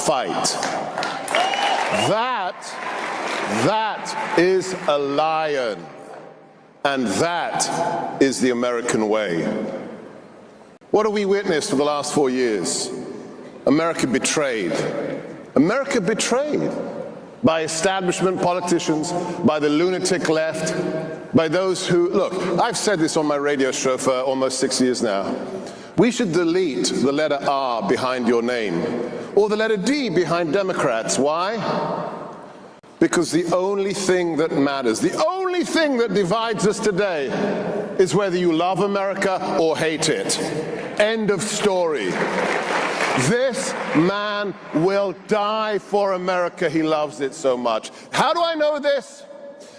fight. That is a lion, and that is the American way. What have we witnessed for the last 4 years? America betrayed. America betrayed by establishment politicians, by the lunatic left, by those who, look, I've said this on my radio show for almost 6 years now. We should delete the letter R behind your name, or the letter D behind Democrats. Why? Because the only thing that matters, the only thing that divides us today is whether you love America or hate it. End of story. This man will die for America. He loves it so much. How do I know this?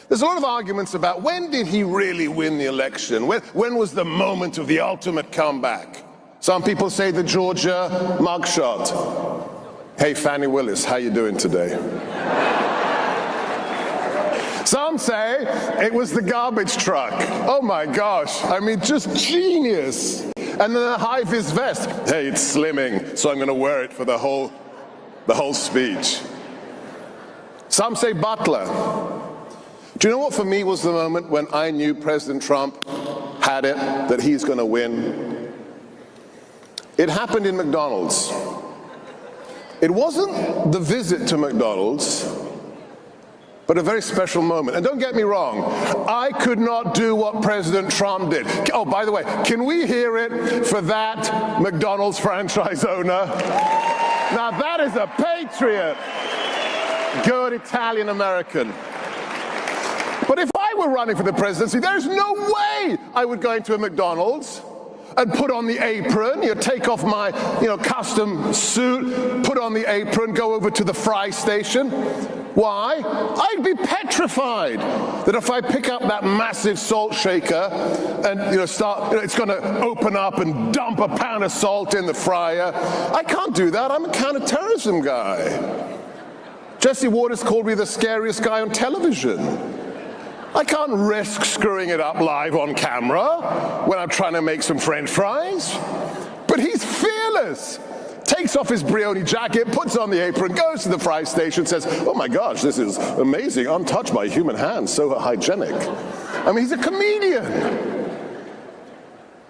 There's a lot of arguments about when did he really win the election? When was the moment of the ultimate comeback? Some people say the Georgia mugshot. Hey, Fannie Willis, how you doing today? Some say it was the garbage truck. Oh my gosh, I mean, just genius. And then the high-vis vest. Hey, it's slimming, so I'm going to wear it for the whole speech. Some say Butler. Do you know what for me was the moment when I knew President Trump had it, that he's going to win? It happened in McDonald's. It wasn't the visit to McDonald's, but a very special moment. And don't get me wrong, I could not do what President Trump did. Oh, by the way, can we hear it for that McDonald's franchise owner? Now that is a patriot. Good Italian American. But if I were running for the presidency, there's no way I would go into a McDonald's and put on the apron, take off my, custom suit, put on the apron, go over to the fry station. Why? I'd be petrified that if I pick up that massive salt shaker and it's going to open up and dump a pound of salt in the fryer. I can't do that. I'm a counterterrorism guy. Jesse Waters called me the scariest guy on television. I can't risk screwing it up live on camera when I'm trying to make some French fries. But he's fearless. Takes off his Brioni jacket, puts on the apron, goes to the fry station, says, oh my gosh, this is amazing, untouched by human hands, so hygienic. I mean, he's a comedian.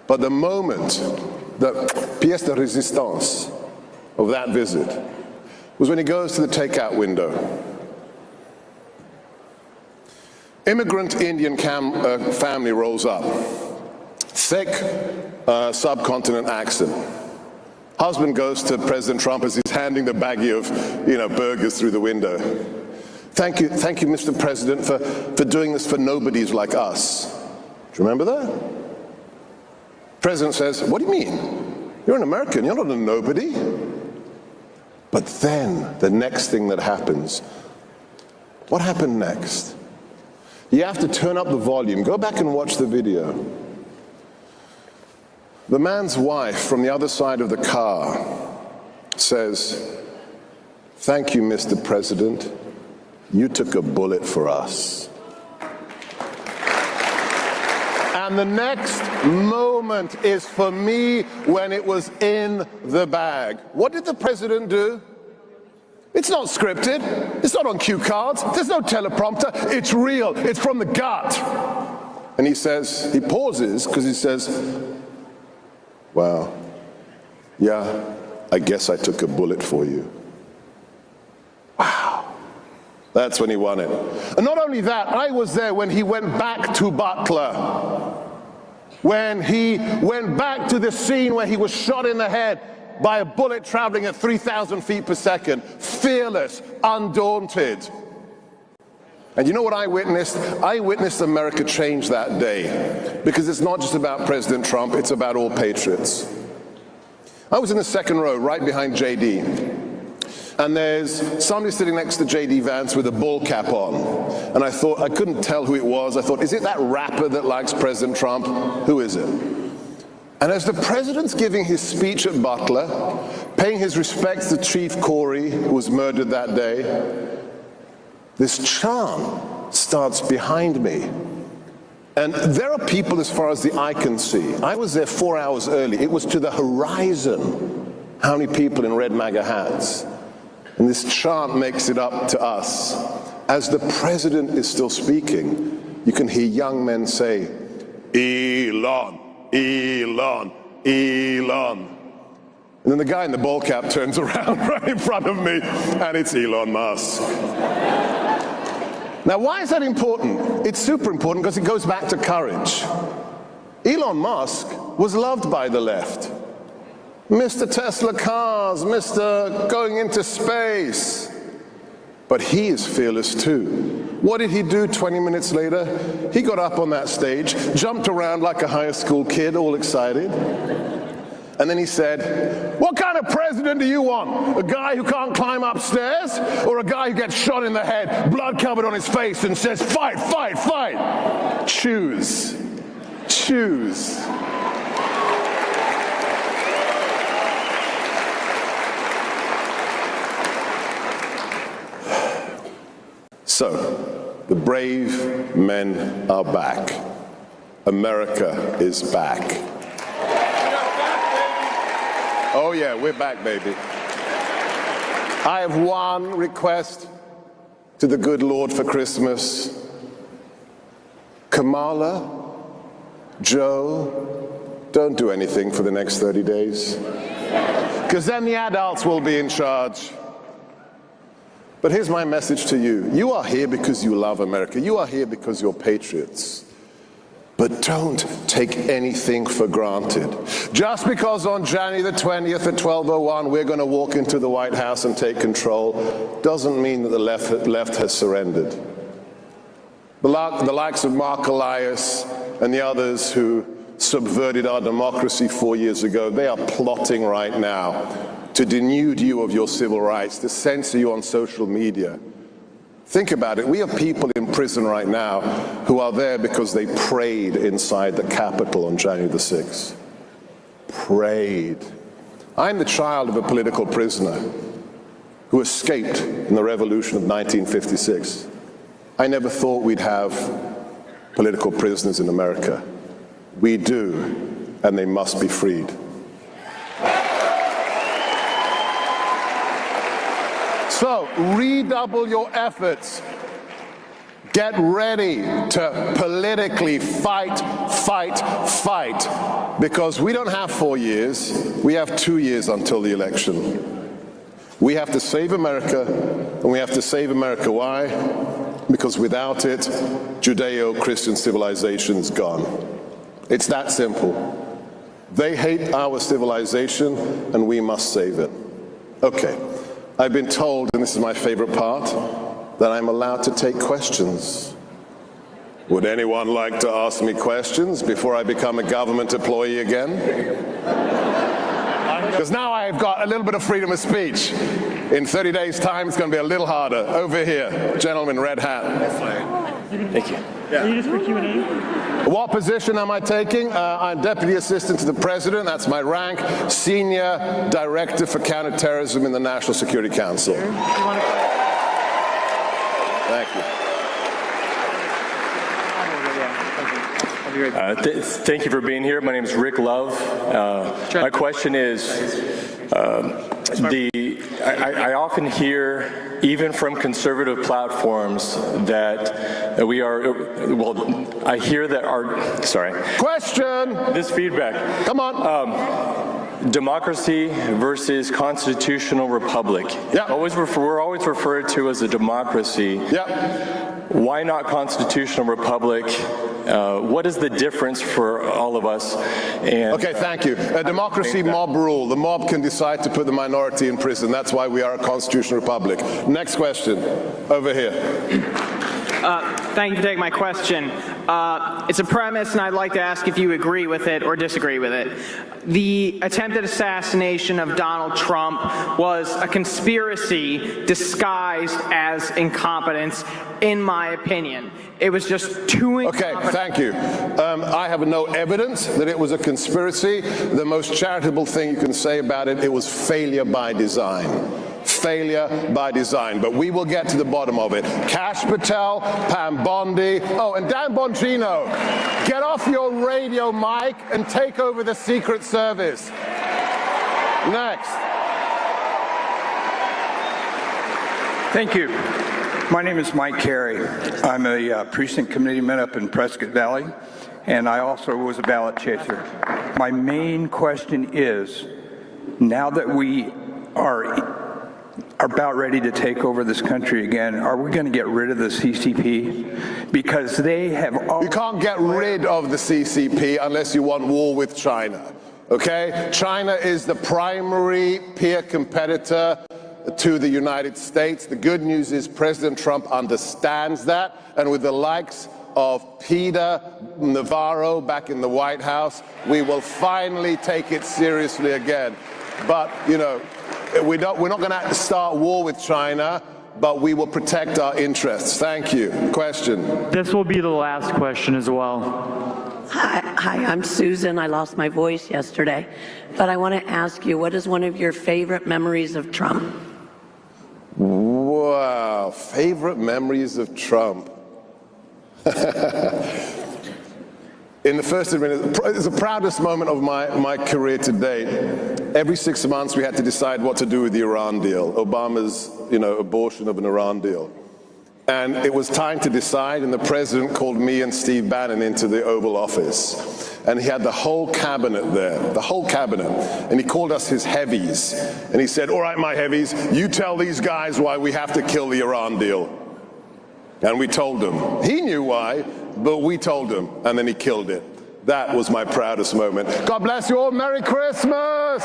But the moment, the pièce de résistance of that visit was when he goes to the takeout window. Immigrant Indian family rolls up. Thick subcontinent accent. Husband goes to President Trump as he's handing the baggie of, burgers through the window. Thank you, Mr. President, for doing this for nobodies like us. Do you remember that? President says, what do you mean? You're an American, you're not a nobody. But then, the next thing that happens, what happened next? You have to turn up the volume. Go back and watch the video. The man's wife from the other side of the car says, thank you, Mr. President. You took a bullet for us. And the next moment is for me when it was in the bag. What did the president do? It's not scripted. It's not on cue cards. There's no teleprompter. It's real. It's from the gut. And he says, he pauses because he says, well, yeah, I guess I took a bullet for you. Wow. That's when he won it. And not only that, I was there when he went back to Butler. When he went back to the scene where he was shot in the head by a bullet traveling at 3,000 feet per second. Fearless, undaunted. And you know what I witnessed? I witnessed America change that day. Because it's not just about President Trump, it's about all patriots. I was in the second row, right behind JD. And there's somebody sitting next to JD Vance with a bull cap on. And I thought, I couldn't tell who it was. I thought, is it that rapper that likes President Trump? Who is it? And as the president's giving his speech at Butler, paying his respects to Chief Corey, who was murdered that day, this chant starts behind me. And there are people as far as the eye can see. I was there 4 hours early. It was to the horizon how many people in red MAGA hats. And this chant makes it up to us. As the president is still speaking, you can hear young men say, Elon, Elon, Elon. And then the guy in the ball cap turns around right in front of me, and it's Elon Musk. Now, why is that important? It's super important because it goes back to courage. Elon Musk was loved by the left. Mr. Tesla cars, Mr. going into space. But he is fearless too. What did he do 20 minutes later? He got up on that stage, jumped around like a high school kid, all excited. And then he said, what kind of president do you want? A guy who can't climb upstairs? Or a guy who gets shot in the head, blood covered on his face, and says, fight, fight, fight? Choose. Choose. So, the brave men are back. America is back. Oh yeah, we're back, baby. I have one request to the good Lord for Christmas. Kamala, Joe, don't do anything for the next 30 days. Because then the adults will be in charge. But here's my message to you. You are here because you love America. You are here because you're patriots. But don't take anything for granted. Just because on January the 20th at 12:01 we're going to walk into the White House and take control doesn't mean that the left has surrendered. The likes of Mark Elias and the others who subverted our democracy 4 years ago, they are plotting right now to denude you of your civil rights, to censor you on social media. Think about it. We have people in prison right now who are there because they prayed inside the Capitol on January the 6th. Prayed. I'm the child of a political prisoner who escaped in the revolution of 1956. I never thought we'd have political prisoners in America. We do, and they must be freed. So, redouble your efforts. Get ready to politically fight, fight, fight. Because we don't have 4 years, we have 2 years until the election. We have to save America, and we have to save America. Why? Because without it, Judeo-Christian civilization is gone. It's that simple. They hate our civilization, and we must save it. Okay. I've been told, and this is my favorite part, that I'm allowed to take questions. Would anyone like to ask me questions before I become a government employee again? Because now I've got a little bit of freedom of speech. In 30 days' time, it's going to be a little harder. Over here, gentleman, red hat. Thank you. Yeah. Are you just for Q&A? What position am I taking? I'm Deputy Assistant to the President. That's my rank. Senior Director for Counterterrorism in the National Security Council. Thank you. Thank you for being here. My name is Rick Love. My question is, I often hear, even from conservative platforms, that we are, well, I hear that our, sorry. Question! This feedback. Come on. Democracy versus constitutional republic. Yeah. We're always referred to as a democracy. Yeah. Why not constitutional republic? What is the difference for all of us? And, okay, thank you. A democracy, mob rule. The mob can decide to put the minority in prison. That's why we are a constitutional republic. Next question, over here. Thank you for taking my question. It's a premise, and I'd like to ask if you agree with it or disagree with it. The attempted assassination of Donald Trump was a conspiracy disguised as incompetence, in my opinion. It was just too incompetent. Okay, thank you. I have no evidence that it was a conspiracy. The most charitable thing you can say about it, it was failure by design. Failure by design, but we will get to the bottom of it. Kash Patel, Pam Bondi, oh, and Dan Bongino, get off your radio mic and take over the Secret Service. Next. Thank you. My name is Mike Carey. I'm a precinct committeeman up in Prescott Valley, and I also was a ballot chaser. My main question is, now that we are about ready to take over this country again, are we going to get rid of the CCP? Because they have... You can't get rid of the CCP unless you want war with China, okay? China is the primary peer competitor to the United States. The good news is President Trump understands that, and with the likes of Peter Navarro back in the White House, we will finally take it seriously again. But, you know, we're not going to start war with China, but we will protect our interests. Thank you. Question. This will be the last question as well. Hi, I'm Susan. I lost my voice yesterday, but I want to ask you, what is one of your favorite memories of Trump? Wow, favorite memories of Trump. In the first minute, it's the proudest moment of my career to date. Every 6 months we had to decide what to do with the Iran deal, Obama's, abortion of an Iran deal. And it was time to decide, and the president called me and Steve Bannon into the Oval Office. And he had the whole cabinet there, the whole cabinet. And he called us his heavies. And he said, all right, my heavies, you tell these guys why we have to kill the Iran deal. And we told him. He knew why, but we told him, and then he killed it. That was my proudest moment. God bless you all. Merry Christmas!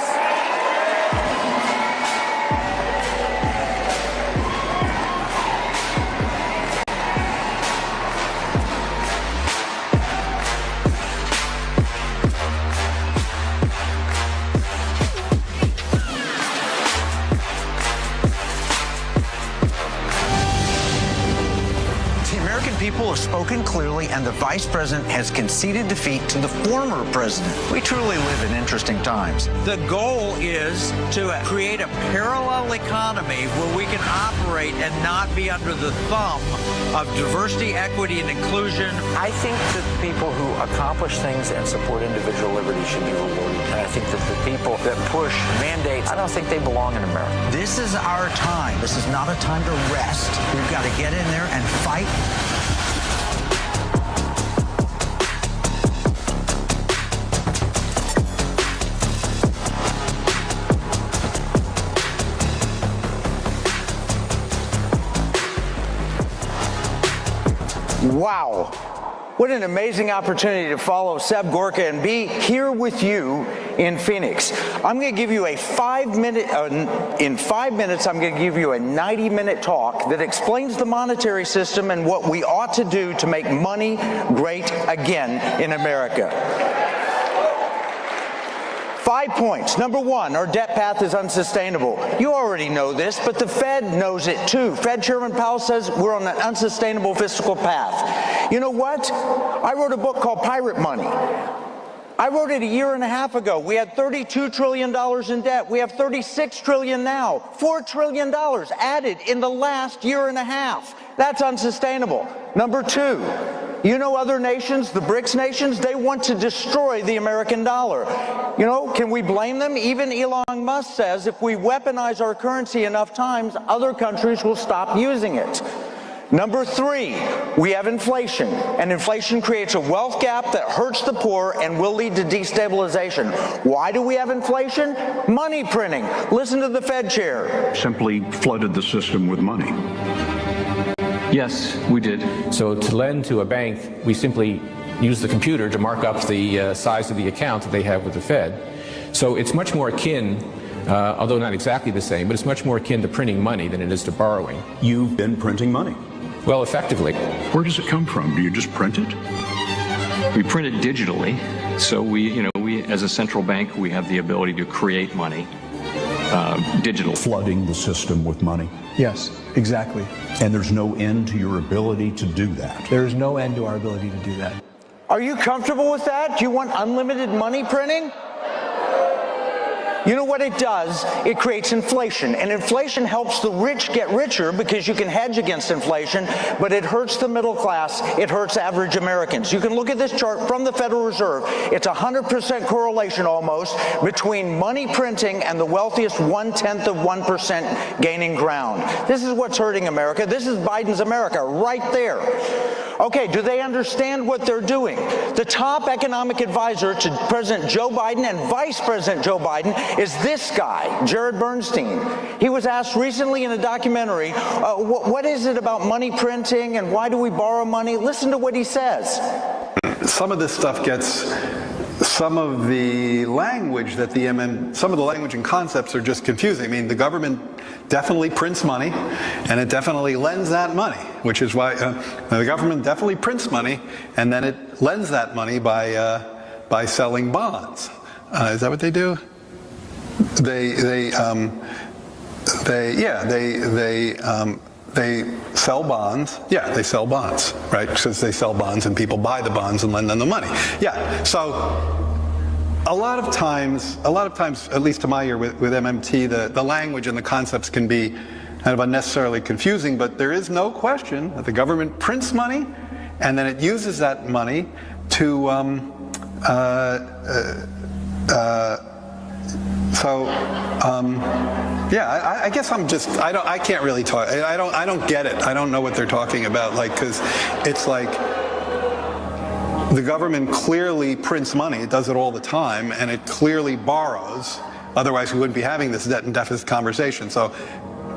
People have spoken clearly, and the vice president has conceded defeat to the former president. We truly live in interesting times. The goal is to create a parallel economy where we can operate and not be under the thumb of diversity, equity, and inclusion. I think that people who accomplish things and support individual liberty should be rewarded. And I think that the people that push mandates, I don't think they belong in America. This is our time. This is not a time to rest. We've got to get in there and fight. Wow. What an amazing opportunity to follow Seb Gorka and be here with you in Phoenix. I'm going to give you a 5-minute, in 5 minutes, I'm going to give you a 90-minute talk that explains the monetary system and what we ought to do to make money great again in America. 5 points. Number one, our debt path is unsustainable. You already know this, but the Fed knows it too. Fed Chairman Powell says we're on an unsustainable fiscal path. You know what? I wrote a book called Pirate Money. I wrote it a year and a half ago. We had $32 trillion in debt. We have $36 trillion now. $4 trillion added in the last year and a half. That's unsustainable. Number two, you know other nations, the BRICS nations, they want to destroy the American dollar. You know, can we blame them? Even Elon Musk says if we weaponize our currency enough times, other countries will stop using it. Number three, we have inflation, and inflation creates a wealth gap that hurts the poor and will lead to destabilization. Why do we have inflation? Money printing. Listen to the Fed chair. Simply flooded the system with money. Yes, we did. So to lend to a bank, we simply use the computer to mark up the size of the account that they have with the Fed. So it's much more akin, although not exactly the same, but it's much more akin to printing money than it is to borrowing. You've been printing money. Well, effectively. Where does it come from? Do you just print it? We print it digitally. So we as a central bank, we have the ability to create money, digital. Flooding the system with money. Yes, exactly. And there's no end to your ability to do that. There is no end to our ability to do that. Are you comfortable with that? Do you want unlimited money printing? You know what it does? It creates inflation, and inflation helps the rich get richer because you can hedge against inflation, but it hurts the middle class, it hurts average Americans. You can look at this chart from the Federal Reserve. It's 100% correlation almost between money printing and the wealthiest 1/10 of 1% gaining ground. This is what's hurting America. This is Biden's America right there. Okay, do they understand what they're doing? The top economic advisor to President Joe Biden and Vice President Joe Biden is this guy, Jared Bernstein. He was asked recently in a documentary, what is it about money printing and why do we borrow money? Listen to what he says. Some of this stuff gets, some of the language that some of the language and concepts are just confusing. I mean, the government definitely prints money, and it definitely lends that money, which is why the government definitely prints money, and then it lends that money by selling bonds. Is that what they do? They sell bonds. Yeah, they sell bonds, right? Because they sell bonds and people buy the bonds and lend them the money. Yeah, so a lot of times, at least to my ear with MMT, the language and the concepts can be kind of unnecessarily confusing, but there is no question that the government prints money and then it uses that money to yeah, I guess I'm just, I can't really talk, I don't get it. I don't know what they're talking about, like, because it's like the government clearly prints money, it does it all the time, and it clearly borrows, otherwise we wouldn't be having this debt and deficit conversation. So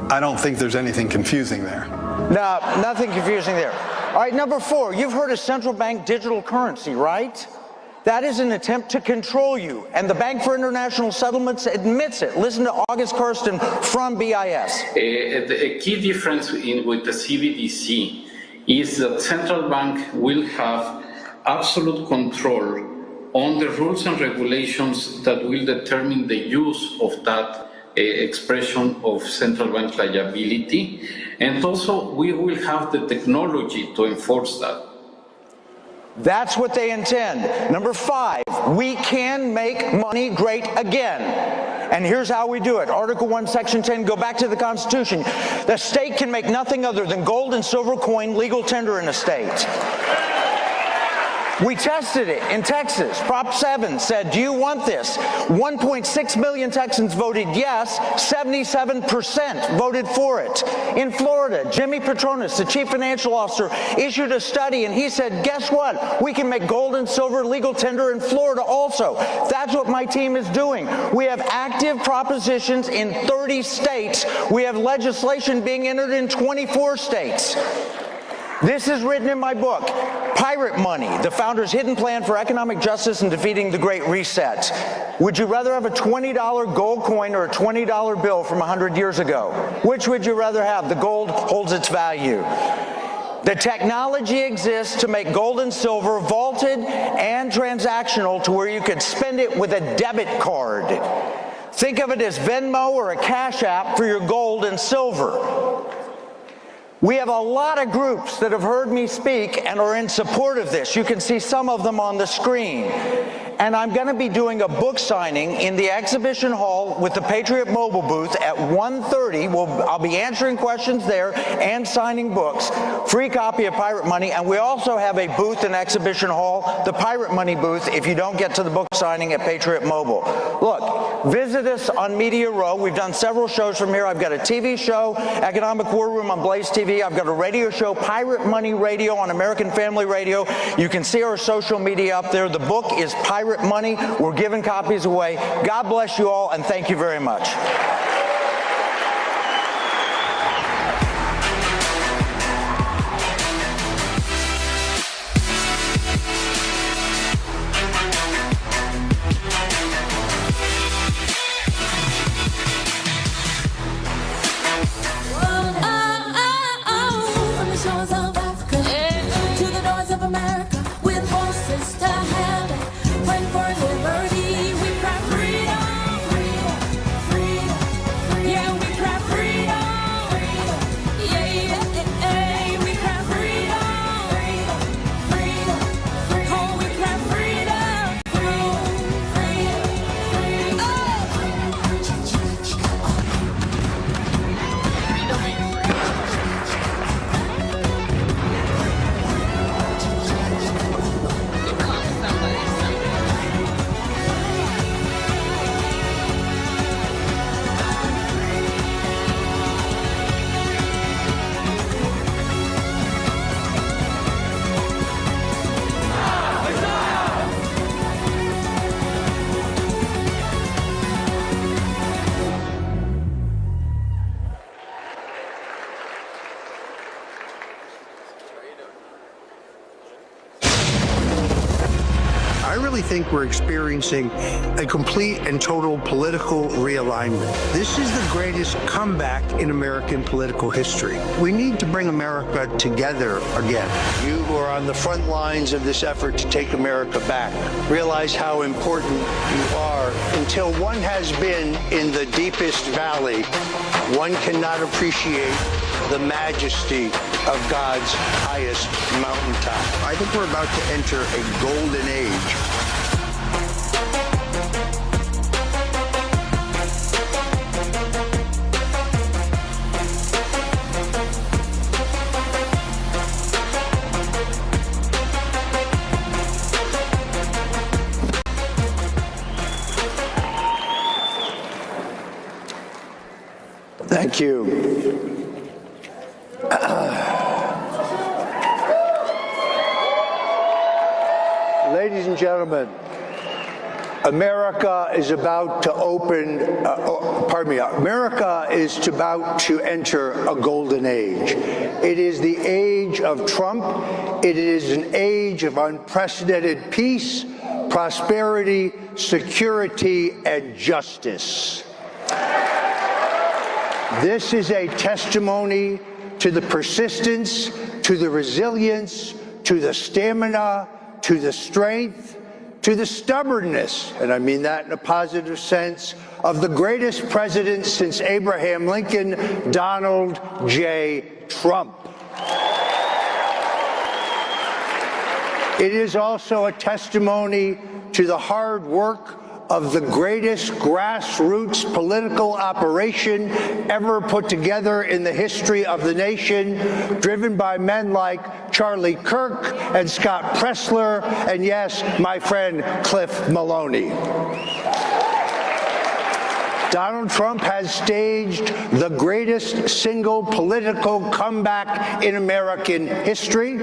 I don't think there's anything confusing there. No, nothing confusing there. All right, number 4, you've heard of central bank digital currency, right? That is an attempt to control you, and the Bank for International Settlements admits it. Listen to August Kirsten from BIS. A key difference with the CBDC is that central bank will have absolute control on the rules and regulations that will determine the use of that expression of central bank liability, and also we will have the technology to enforce that. That's what they intend. Number 5, we can make money great again. And here's how we do it. Article 1, Section 10, go back to the Constitution. The state can make nothing other than gold and silver coin legal tender in a state. We tested it in Texas. Prop 7 said, do you want this? 1.6 million Texans voted yes. 77% voted for it. In Florida, Jimmy Petronas, the chief financial officer, issued a study, and he said, guess what? We can make gold and silver legal tender in Florida also. That's what my team is doing. We have active propositions in 30 states. We have legislation being entered in 24 states. This is written in my book, Pirate Money, the founder's hidden plan for economic justice and defeating the Great Reset. Would you rather have a $20 gold coin or a $20 bill from 100 years ago? Which would you rather have? The gold holds its value. The technology exists to make gold and silver vaulted and transactional to where you could spend it with a debit card. Think of it as Venmo or a Cash App for your gold and silver. We have a lot of groups that have heard me speak and are in support of this. You can see some of them on the screen. And I'm going to be doing a book signing in the exhibition hall with the Patriot Mobile booth at 1:30. I'll be answering questions there and signing books. Free copy of Pirate Money. And we also have a booth in exhibition hall, the Pirate Money booth, if you don't get to the book signing at Patriot Mobile. Look, visit us on Media Row. We've done several shows from here. I've got a TV show, Economic War Room on Blaze TV. I've got a radio show, Pirate Money Radio on American Family Radio. You can see our social media up there. The book is Pirate Money. We're giving copies away. God bless you all, and thank you very much. Freedom, freedom, freedom. really think we're experiencing a complete and total political realignment. This is the greatest comeback in American political history. We need to bring America together again. You who are on the front lines of this effort to take America back, realize how important you are. Until one has been in the deepest valley, one cannot appreciate the majesty of God's highest mountaintop. I think we're about to enter a golden age. Thank you. Ladies and gentlemen, America is about to America is about to enter a golden age. It is the age of Trump. It is an age of unprecedented peace, prosperity, security, and justice. This is a testimony to the persistence, to the resilience, to the stamina, to the strength, to the stubbornness, and I mean that in a positive sense, of the greatest president since Abraham Lincoln, Donald J. Trump. It is also a testimony to the hard work of the greatest grassroots political operation ever put together in the history of the nation, driven by men like Charlie Kirk and Scott Pressler, and yes, my friend Cliff Maloney. Donald Trump has staged the greatest single political comeback in American history.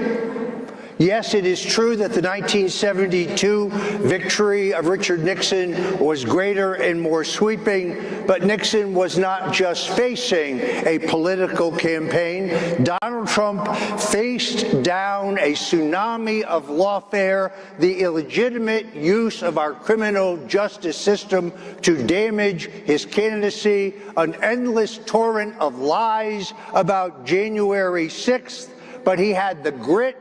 Yes, it is true that the 1972 victory of Richard Nixon was greater and more sweeping, but Nixon was not just facing a political campaign. Donald Trump faced down a tsunami of lawfare, the illegitimate use of our criminal justice system to damage his candidacy, an endless torrent of lies about January 6th, but he had the grit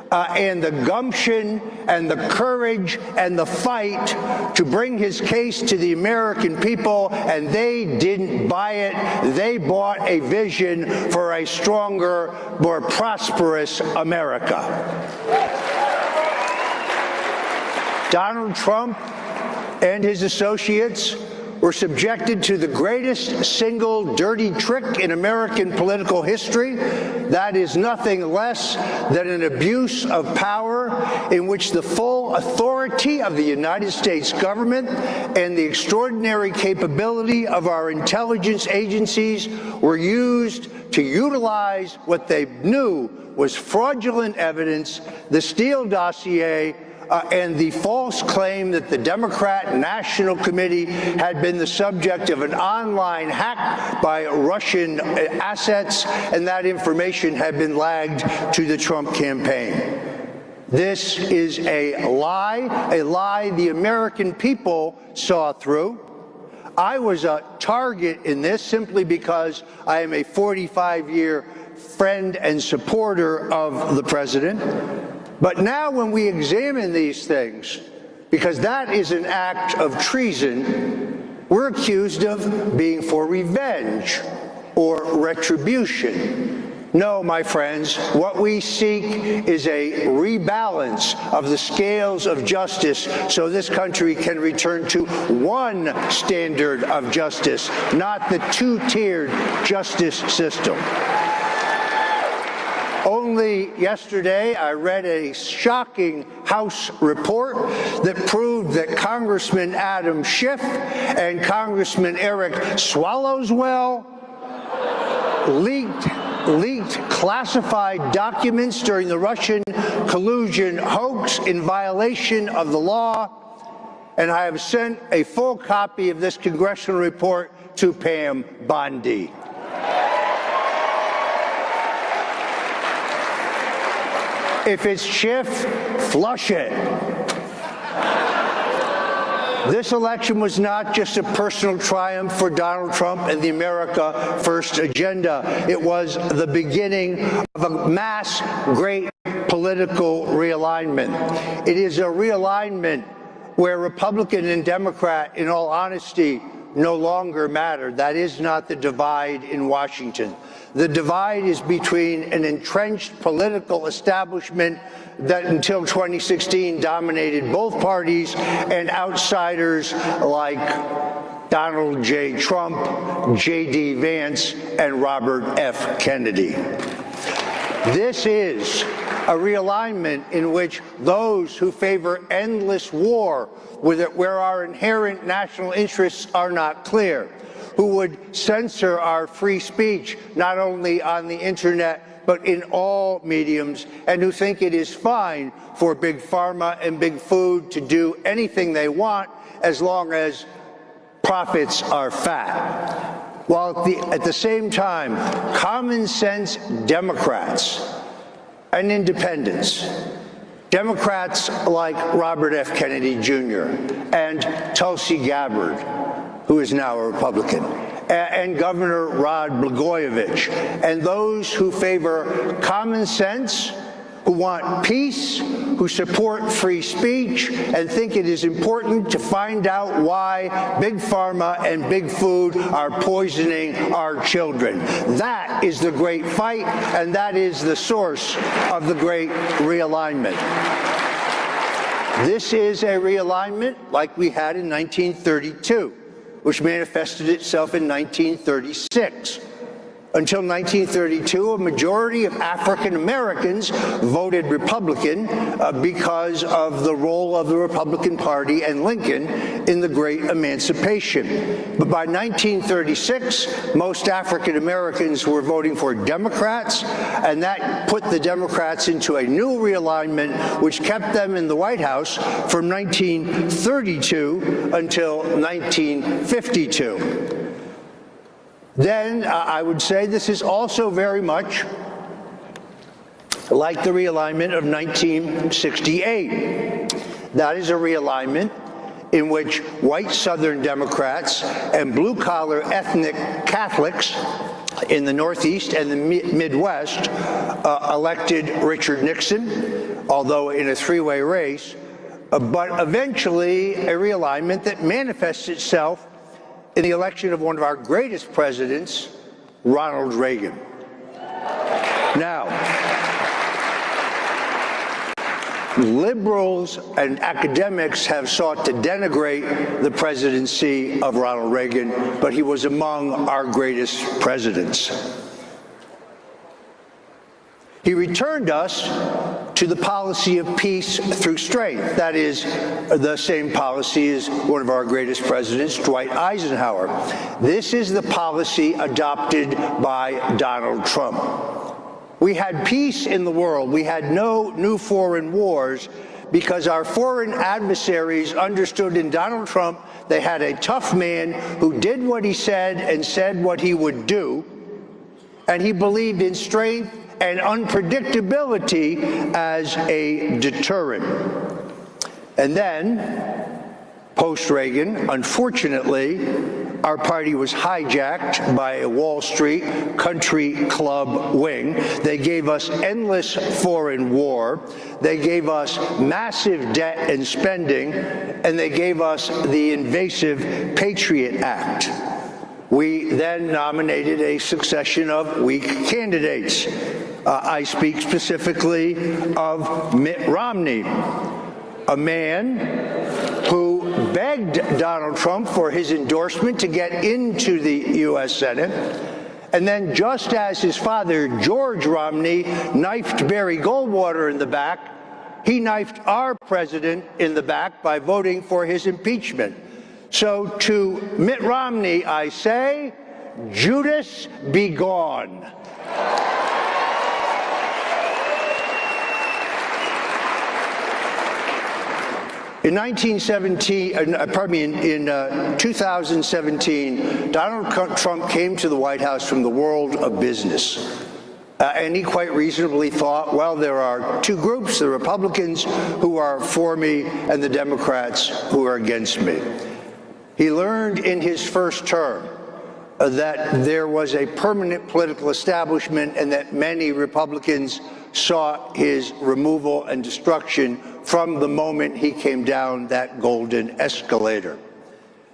and the gumption and the courage and the fight to bring his case to the American people, and they didn't buy it. They bought a vision for a stronger, more prosperous America. Donald Trump and his associates were subjected to the greatest single dirty trick in American political history. That is nothing less than an abuse of power in which the full authority of the United States government and the extraordinary capability of our intelligence agencies were used to utilize what they knew was fraudulent evidence, the Steele dossier, and the false claim that the Democrat National Committee had been the subject of an online hack by Russian assets, and that information had been lagged to the Trump campaign. This is a lie the American people saw through. I was a target in this simply because I am a 45-year friend and supporter of the president. But now when we examine these things, because that is an act of treason, we're accused of being for revenge or retribution. No, my friends, what we seek is a rebalance of the scales of justice so this country can return to one standard of justice, not the two-tiered justice system. Only yesterday, I read a shocking House report that proved that Congressman Adam Schiff and Congressman Eric Swallowswell leaked classified documents during the Russian collusion hoax in violation of the law, and I have sent a full copy of this congressional report to Pam Bondi. If it's Schiff, flush it. This election was not just a personal triumph for Donald Trump and the America First agenda. It was the beginning of a mass, great political realignment. It is a realignment where Republican and Democrat, in all honesty, no longer matter. That is not the divide in Washington. The divide is between an entrenched political establishment that until 2016 dominated both parties and outsiders like Donald J. Trump, J.D. Vance, and Robert F. Kennedy. This is a realignment in which those who favor endless war, where our inherent national interests are not clear, who would censor our free speech, not only on the internet, but in all mediums, and who think it is fine for Big Pharma and Big Food to do anything they want as long as profits are fat. While at the same time, common sense Democrats and independents, Democrats like Robert F. Kennedy Jr. and Tulsi Gabbard, who is now a Republican, and Governor Rod Blagojevich, and those who favor common sense, who want peace, who support free speech, and think it is important to find out why Big Pharma and Big Food are poisoning our children. That is the great fight, and that is the source of the great realignment. This is a realignment like we had in 1932, which manifested itself in 1936. Until 1932, a majority of African Americans voted Republican because of the role of the Republican Party and Lincoln in the Great Emancipation. But by 1936, most African Americans were voting for Democrats, and that put the Democrats into a new realignment, which kept them in the White House from 1932 until 1952. Then I would say this is also very much like the realignment of 1968. That is a realignment in which white Southern Democrats and blue-collar ethnic Catholics in the Northeast and the Midwest elected Richard Nixon, although in a three-way race, but eventually a realignment that manifests itself in the election of one of our greatest presidents, Ronald Reagan. Now, liberals and academics have sought to denigrate the presidency of Ronald Reagan, but he was among our greatest presidents. He returned us to the policy of peace through strength. That is the same policy as one of our greatest presidents, Dwight Eisenhower. This is the policy adopted by Donald Trump. We had peace in the world. We had no new foreign wars because our foreign adversaries understood in Donald Trump they had a tough man who did what he said and said what he would do, and he believed in strength and unpredictability as a deterrent. And then, post-Reagan, unfortunately, our party was hijacked by a Wall Street country club wing. They gave us endless foreign war. They gave us massive debt and spending, and they gave us the invasive Patriot Act. We then nominated a succession of weak candidates. I speak specifically of Mitt Romney, a man who begged Donald Trump for his endorsement to get into the U.S. Senate. And then, just as his father, George Romney, knifed Barry Goldwater in the back, he knifed our president in the back by voting for his impeachment. So to Mitt Romney, I say, Judas be gone. In 2017, Donald Trump came to the White House from the world of business. And he quite reasonably thought, well, there are two groups, the Republicans who are for me and the Democrats who are against me. He learned in his first term that there was a permanent political establishment and that many Republicans sought his removal and destruction from the moment he came down that golden escalator.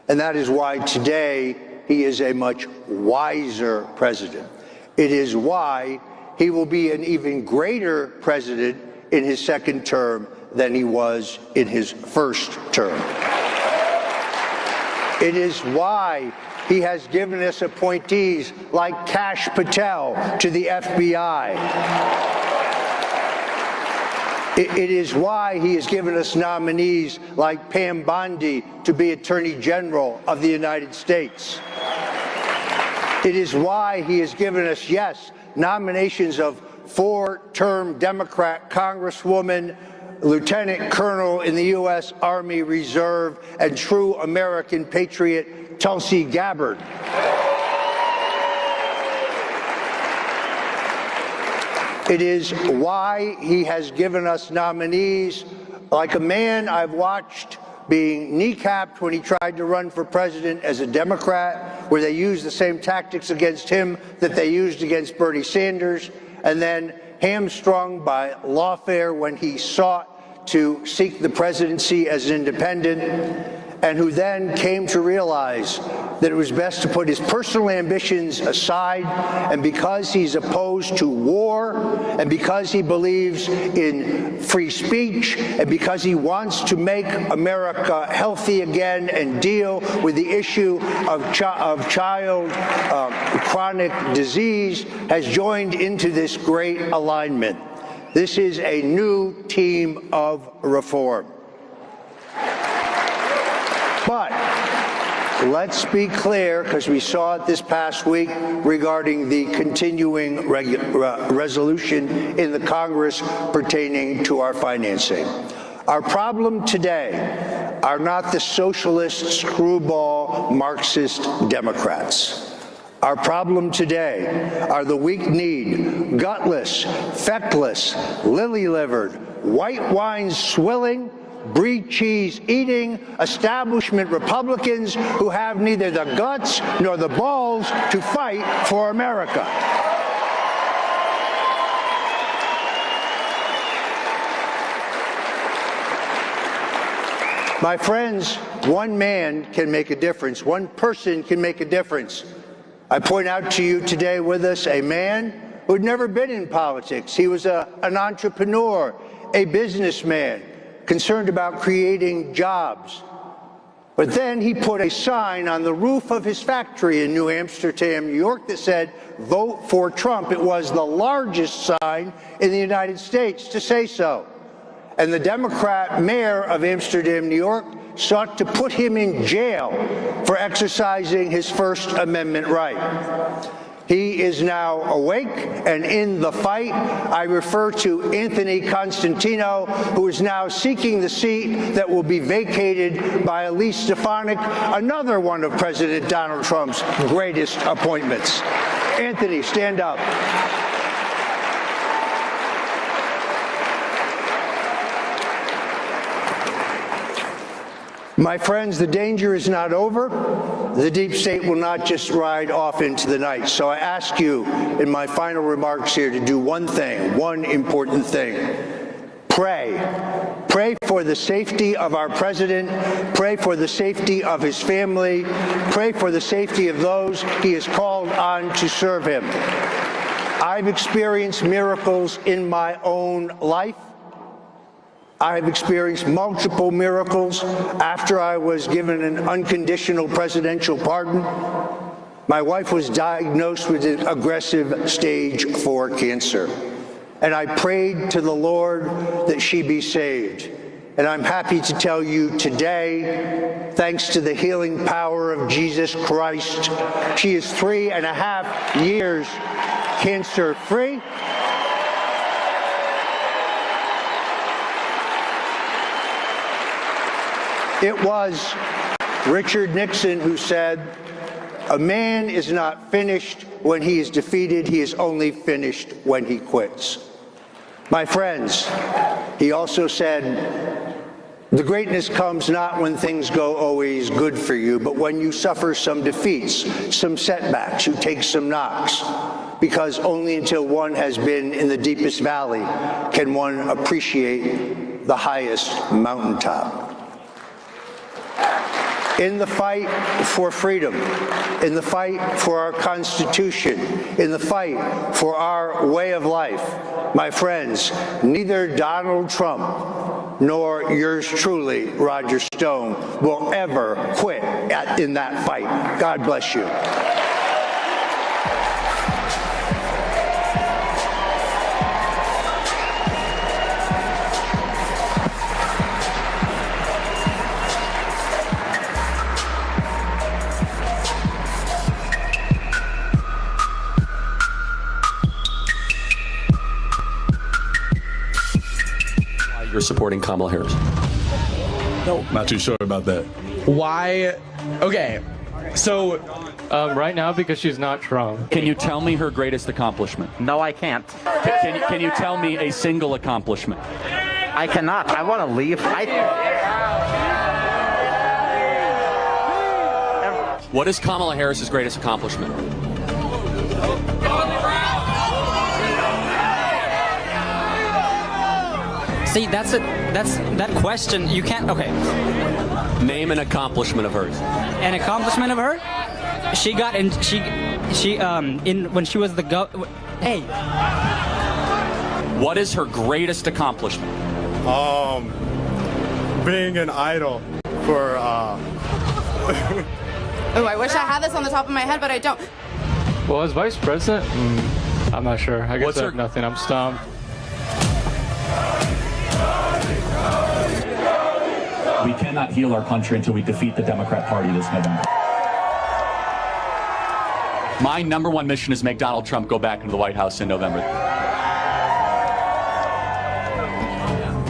And that is why today he is a much wiser president. It is why he will be an even greater president in his second term than he was in his first term. It is why he has given us appointees like Kash Patel to the FBI. It is why he has given us nominees like Pam Bondi to be Attorney General of the United States. It is why he has given us, yes, nominations of four-term Democrat Congresswoman, Lieutenant Colonel in the U.S. Army Reserve, and true American patriot Tulsi Gabbard. It is why he has given us nominees like a man I've watched being kneecapped when he tried to run for president as a Democrat, where they used the same tactics against him that they used against Bernie Sanders, and then hamstrung by lawfare when he sought to seek the presidency as an independent, and who then came to realize that it was best to put his personal ambitions aside, and because he's opposed to war, and because he believes in free speech, and because he wants to make America healthy again and deal with the issue of child chronic disease, has joined into this great alignment. This is a new team of reform. But let's be clear, because we saw it this past week regarding the continuing resolution in the Congress pertaining to our financing. Our problem today are not the socialist, screwball, Marxist Democrats. Our problem today are the weak-kneed, gutless, feckless, lily-livered, white wine swilling, brie cheese eating establishment Republicans who have neither the guts nor the balls to fight for America. My friends, one man can make a difference. One person can make a difference. I point out to you today with us a man who had never been in politics. He was an entrepreneur, a businessman, concerned about creating jobs. But then he put a sign on the roof of his factory in New Amsterdam, New York, that said, "Vote for Trump." It was the largest sign in the United States to say so. And the Democrat mayor of Amsterdam, New York, sought to put him in jail for exercising his First Amendment right. He is now awake and in the fight. I refer to Anthony Constantino, who is now seeking the seat that will be vacated by Elise Stefanik, another one of President Donald Trump's greatest appointments. Anthony, stand up. My friends, the danger is not over. The deep state will not just ride off into the night. So I ask you in my final remarks here to do one thing, one important thing. Pray. Pray for the safety of our president. Pray for the safety of his family. Pray for the safety of those he has called on to serve him. I've experienced miracles in my own life. I've experienced multiple miracles after I was given an unconditional presidential pardon. My wife was diagnosed with an aggressive stage 4 cancer, and I prayed to the Lord that she be saved. And I'm happy to tell you today, thanks to the healing power of Jesus Christ, she is 3.5 years cancer-free. It was Richard Nixon who said, A man is not finished when he is defeated. He is only finished when he quits. My friends, he also said, the greatness comes not when things go always good for you, but when you suffer some defeats, some setbacks, you take some knocks. Because only until one has been in the deepest valley can one appreciate the highest mountaintop. In the fight for freedom, in the fight for our Constitution, in the fight for our way of life, my friends, neither Donald Trump nor yours truly, Roger Stone, will ever quit in that fight. God bless you. You're supporting Kamala Harris? No. Not too sure about that. Why? Okay, so right now because she's not Trump. Can you tell me her greatest accomplishment? No, I can't. Can you tell me a single accomplishment? I cannot. I want to leave. What is Kamala Harris's greatest accomplishment? See, that question, you can't, okay. Name an accomplishment of hers. An accomplishment of her? She got in, when she was the hey. What is her greatest accomplishment? Being an idol for, Oh, I wish I had this on the top of my head, but I don't. Well, as vice president, I'm not sure. I guess I have nothing. I'm stumped. We cannot heal our country until we defeat the Democrat Party this November. My number one mission is make Donald Trump go back into the White House in November.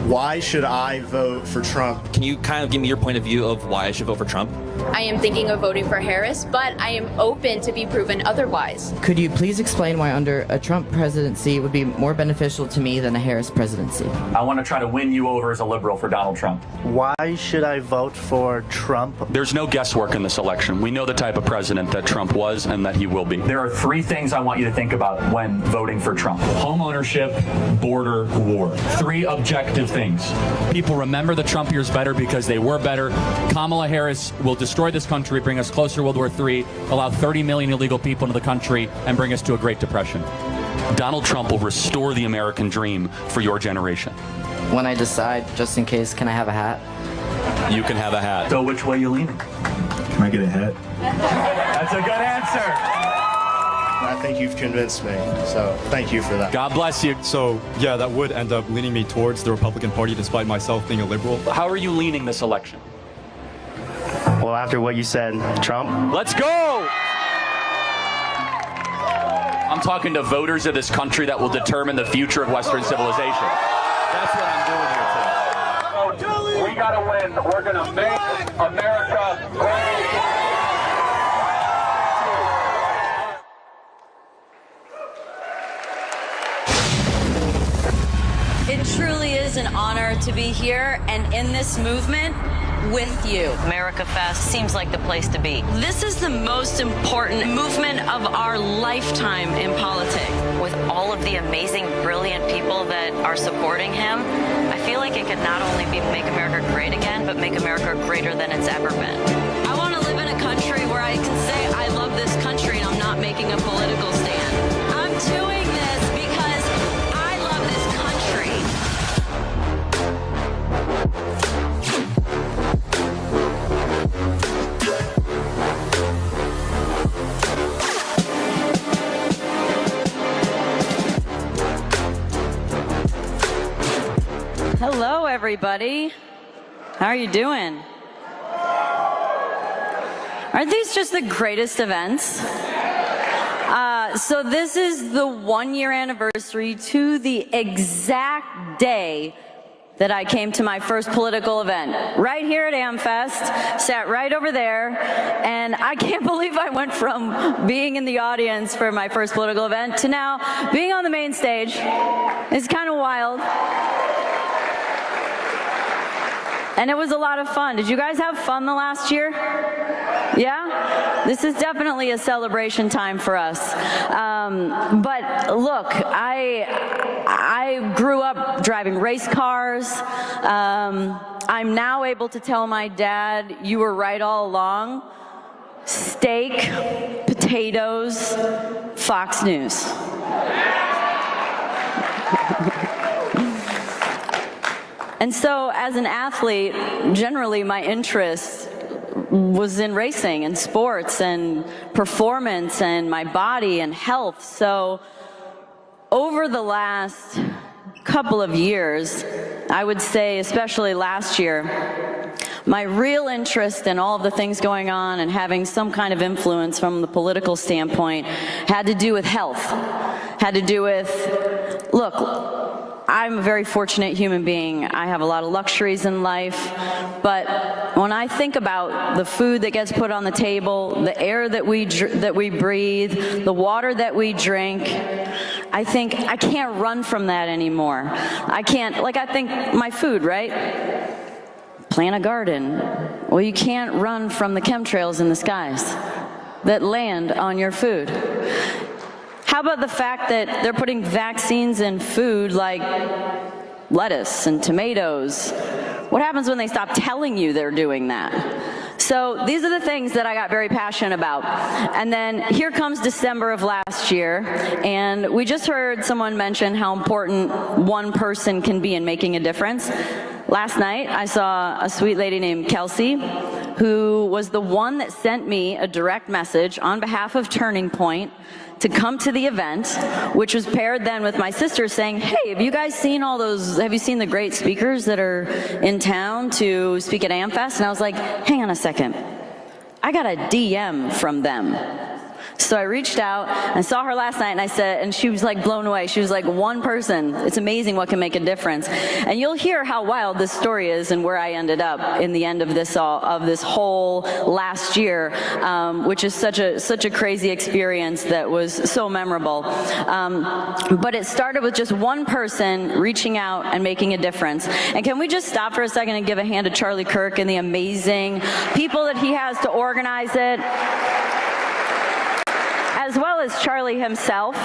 Why should I vote for Trump? Can you kind of give me your point of view of why I should vote for Trump? I am thinking of voting for Harris, but I am open to be proven otherwise. Could you please explain why under a Trump presidency would be more beneficial to me than a Harris presidency? I want to try to win you over as a liberal for Donald Trump. Why should I vote for Trump? There's no guesswork in this election. We know the type of president that Trump was and that he will be. There are three things I want you to think about when voting for Trump. Home ownership, border, war. Three objective things. People remember the Trump years better because they were better. Kamala Harris will destroy this country, bring us closer to World War III, allow 30 million illegal people into the country, and bring us to a Great Depression. Donald Trump will restore the American dream for your generation. When I decide, just in case, can I have a hat? You can have a hat. So which way are you leaning? Can I get a hat? That's a good answer. I think you've convinced me, so thank you for that. God bless you. So, yeah, that would end up leaning me towards the Republican Party despite myself being a liberal. How are you leaning this election? Well, after what you said, Trump. Let's go! I'm talking to voters of this country that will determine the future of Western civilization. That's what I'm doing here today. We gotta win. We're gonna make America great. It truly is an honor to be here and in this movement with you. America Fest seems like the place to be. This is the most important movement of our lifetime in politics. With all of the amazing, brilliant people that are supporting him, I feel like it could not only be make America great again, but make America greater than it's ever been. I want to live in a country where I can say I love this country and I'm not making a political stand. I'm doing this because I love this country. Hello, everybody. How are you doing? Aren't these just the greatest events? So this is the 1-year anniversary to the exact day that I came to my first political event, right here at AmFest, sat right over there, and I can't believe I went from being in the audience for my first political event to now being on the main stage. It's kind of wild. And it was a lot of fun. Did you guys have fun the last year? Yeah? This is definitely a celebration time for us. But look, I grew up driving race cars. I'm now able to tell my dad, you were right all along. Steak, potatoes, Fox News. And so as an athlete, generally my interest was in racing and sports and performance and my body and health. So over the last couple of years, I would say especially last year, my real interest in all of the things going on and having some kind of influence from the political standpoint had to do with health, had to do with, look, I'm a very fortunate human being. I have a lot of luxuries in life, but when I think about the food that gets put on the table, the air that we breathe, the water that we drink, I think I can't run from that anymore. I can't, like I think my food, right? Plant a garden. Well, you can't run from the chemtrails in the skies that land on your food. How about the fact that they're putting vaccines in food like lettuce and tomatoes? What happens when they stop telling you they're doing that? So these are the things that I got very passionate about. And then here comes December of last year, and we just heard someone mention how important one person can be in making a difference. Last night, I saw a sweet lady named Kelsey, who was the one that sent me a direct message on behalf of Turning Point to come to the event, which was paired then with my sister saying, hey, have you guys seen all those, have you seen the great speakers that are in town to speak at AmFest? And I was like, hang on a second. I got a DM from them. So I reached out and saw her last night, and I said, and she was like blown away. She was like, one person, it's amazing what can make a difference. And you'll hear how wild this story is and where I ended up in the end of this whole last year, which is such a crazy experience that was so memorable. But it started with just one person reaching out and making a difference. And can we just stop for a second and give a hand to Charlie Kirk and the amazing people that he has to organize it, as well as Charlie himself,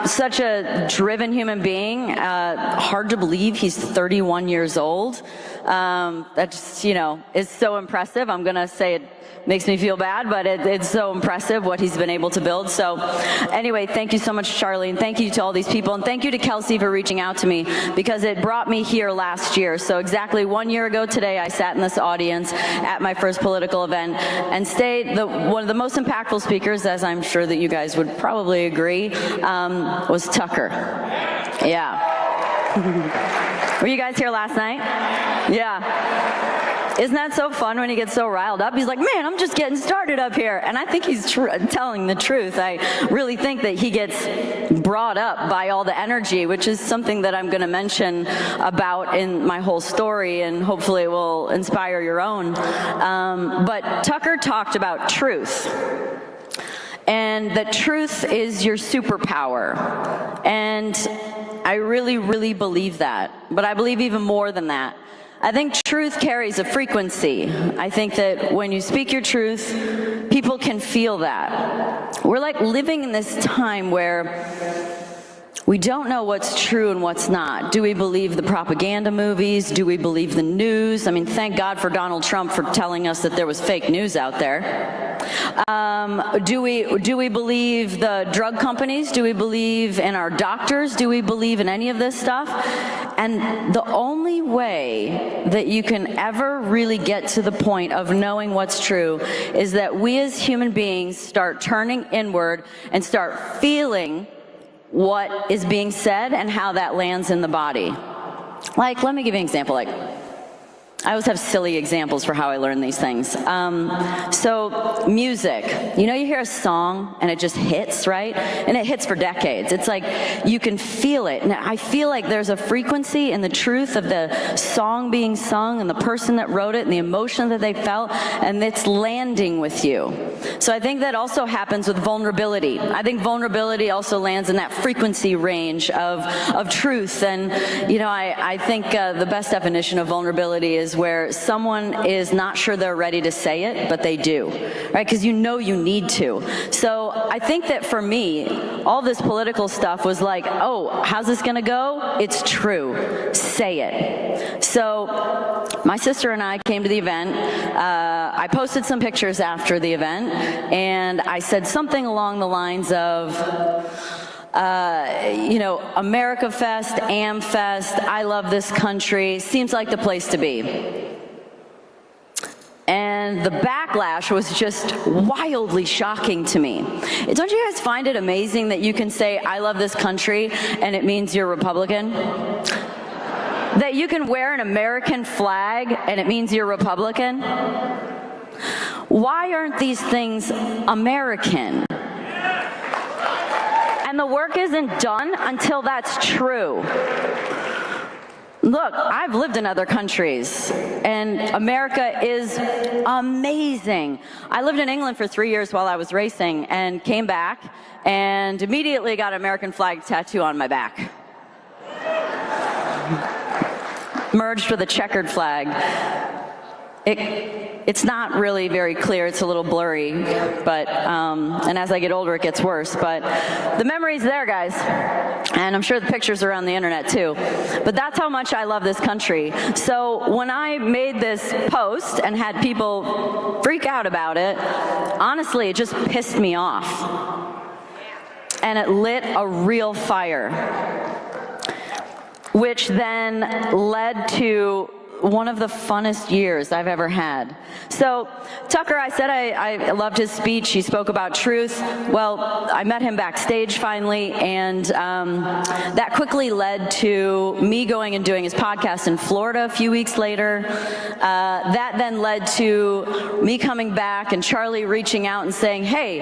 such a driven human being. Hard to believe he's 31 years old. That just, you know, is so impressive. I'm gonna say it makes me feel bad, but it's so impressive what he's been able to build. So anyway, thank you so much, Charlie, and thank you to all these people, and thank you to Kelsey for reaching out to me, because it brought me here last year. So exactly 1 year ago today, I sat in this audience at my first political event and stayed. One of the most impactful speakers, as I'm sure that you guys would probably agree, was Tucker. Yeah. Were you guys here last night? Yeah. Isn't that so fun when he gets so riled up? He's like, man, I'm just getting started up here. And I think he's telling the truth. I really think that he gets brought up by all the energy, which is something that I'm going to mention about in my whole story, and hopefully it will inspire your own. But Tucker talked about truth. And that truth is your superpower. And I really, really believe that. But I believe even more than that. I think truth carries a frequency. I think that when you speak your truth, people can feel that. We're like living in this time where we don't know what's true and what's not. Do we believe the propaganda movies? Do we believe the news? I mean, thank God for Donald Trump for telling us that there was fake news out there. Do we believe the drug companies? Do we believe in our doctors? Do we believe in any of this stuff? And the only way that you can ever really get to the point of knowing what's true is that we as human beings start turning inward and start feeling what is being said and how that lands in the body. Like, let me give you an example. Like, I always have silly examples for how I learn these things. So music, you know, you hear a song and it just hits, right? And it hits for decades. It's like you can feel it. And I feel like there's a frequency in the truth of the song being sung and the person that wrote it and the emotion that they felt, and it's landing with you. So I think that also happens with vulnerability. I think vulnerability also lands in that frequency range of truth. And, you know, I think the best definition of vulnerability is where someone is not sure they're ready to say it, but they do, right? Because you know you need to. So I think that for me, all this political stuff was like, oh, how's this gonna go? It's true. Say it. So my sister and I came to the event. I posted some pictures after the event, and I said something along the lines of, you know, America Fest, Am Fest, I love this country, seems like the place to be. And the backlash was just wildly shocking to me. Don't you guys find it amazing that you can say, I love this country, and it means you're Republican? That you can wear an American flag, and it means you're Republican? Why aren't these things American? And the work isn't done until that's true. Look, I've lived in other countries, and America is amazing. I lived in England for 3 years while I was racing and came back and immediately got an American flag tattoo on my back. Merged with a checkered flag. It's not really very clear, it's a little blurry, but, and as I get older it gets worse, but the memory's there, guys, and I'm sure the pictures are on the internet too, but that's how much I love this country. So when I made this post and had people freak out about it, honestly, it just pissed me off, and it lit a real fire, which then led to one of the funnest years I've ever had. So Tucker, I said I loved his speech. He spoke about truth. Well, I met him backstage finally, and that quickly led to me going and doing his podcast in Florida a few weeks later. That then led to me coming back and Charlie reaching out and saying, hey,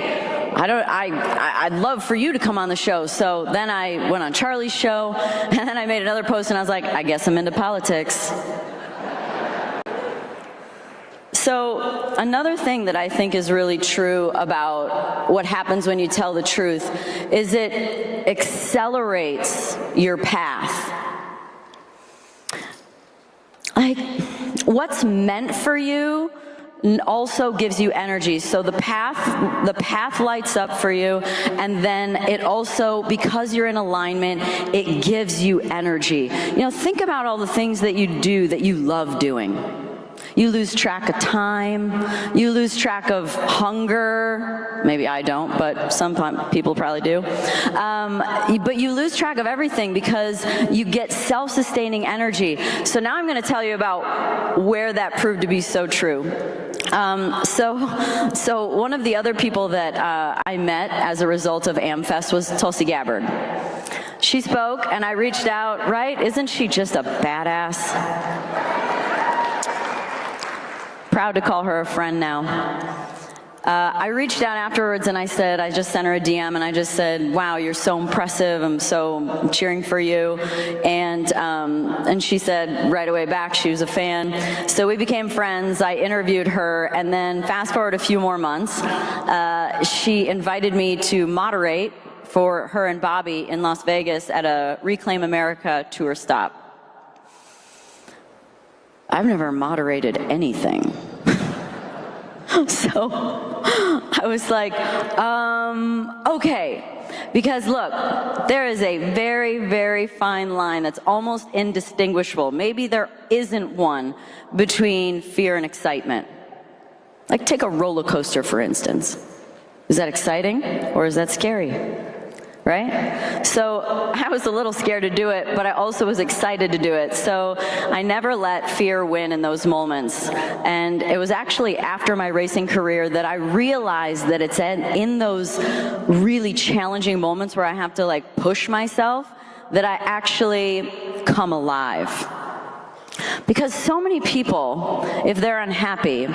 I'd love for you to come on the show. So then I went on Charlie's show, and then I made another post and I was like, I guess I'm into politics. So another thing that I think is really true about what happens when you tell the truth is it accelerates your path. Like, what's meant for you also gives you energy. So the path lights up for you, and then it also, because you're in alignment, it gives you energy. You know, think about all the things that you do that you love doing. You lose track of time, you lose track of hunger, maybe I don't, but some people probably do. But you lose track of everything because you get self-sustaining energy. So now I'm going to tell you about where that proved to be so true. So one of the other people that I met as a result of AmFest was Tulsi Gabbard. She spoke, and I reached out, right? Isn't she just a badass? Proud to call her a friend now. I reached out afterwards and I just sent her a DM and I just said, wow, you're so impressive, I'm so cheering for you. And she said right away back she was a fan. So we became friends, I interviewed her, and then fast forward a few more months, she invited me to moderate for her and Bobby in Las Vegas at a Reclaim America tour stop. I've never moderated anything. So I was like, okay. Because look, there is a very, very fine line that's almost indistinguishable. Maybe there isn't one between fear and excitement. Like take a roller coaster, for instance. Is that exciting or is that scary? Right? So I was a little scared to do it, but I also was excited to do it. So I never let fear win in those moments. And it was actually after my racing career that I realized that it's in those really challenging moments where I have to like push myself that I actually come alive. Because so many people, if they're unhappy,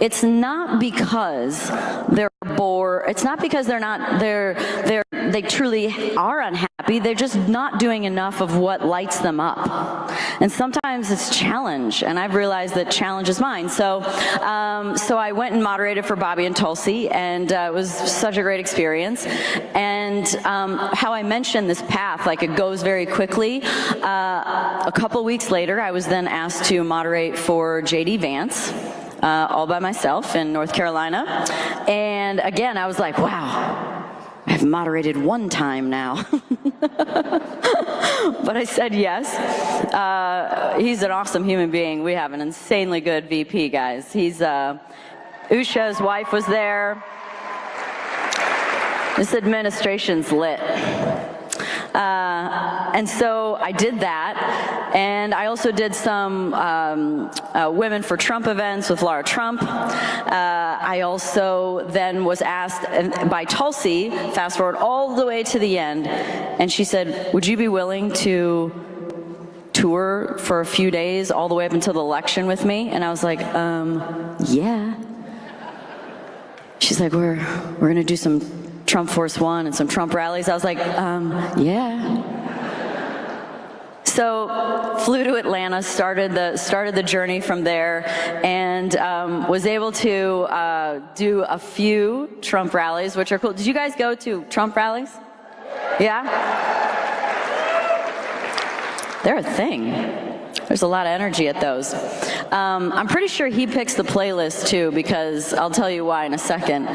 it's not because they're bored, it's not because they truly are unhappy, they're just not doing enough of what lights them up. And sometimes it's challenge, and I've realized that challenge is mine. So I went and moderated for Bobby and Tulsi, and it was such a great experience. And how I mentioned this path, like it goes very quickly. A couple weeks later, I was then asked to moderate for J.D. Vance, all by myself in North Carolina. And again, I was like, wow, I've moderated one time now. But I said yes. He's an awesome human being. We have an insanely good VP, guys. Usha's wife was there. This administration's lit. And so I did that, and I also did some Women for Trump events with Laura Trump. I also then was asked by Tulsi, fast forward all the way to the end, and she said, would you be willing to tour for a few days all the way up until the election with me? And I was like, yeah. She's like, we're gonna do some Trump Force One and some Trump rallies. I was like, yeah. So flew to Atlanta, started the journey from there, and was able to do a few Trump rallies, which are cool. Did you guys go to Trump rallies? Yeah? They're a thing. There's a lot of energy at those. I'm pretty sure he picks the playlist too, because I'll tell you why in a second.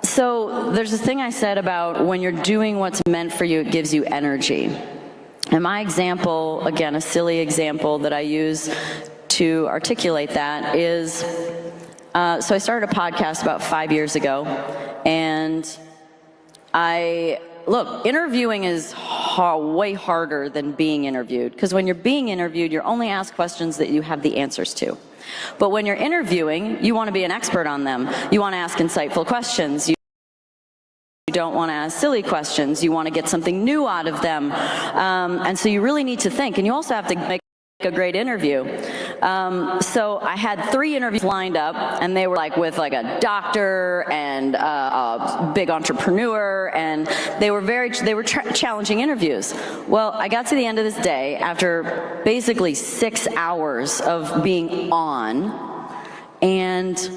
So there's this thing I said about when you're doing what's meant for you, it gives you energy. And my example, again, a silly example that I use to articulate that is, so I started a podcast about 5 years ago, and look, interviewing is way harder than being interviewed, because when you're being interviewed, you're only asked questions that you have the answers to. But when you're interviewing, you want to be an expert on them. You want to ask insightful questions. You don't want to ask silly questions. You want to get something new out of them. And so you really need to think, and you also have to make a great interview. So I had 3 interviews lined up, and they were like with like a doctor and a big entrepreneur, and they were challenging interviews. Well, I got to the end of this day after basically 6 hours of being on, and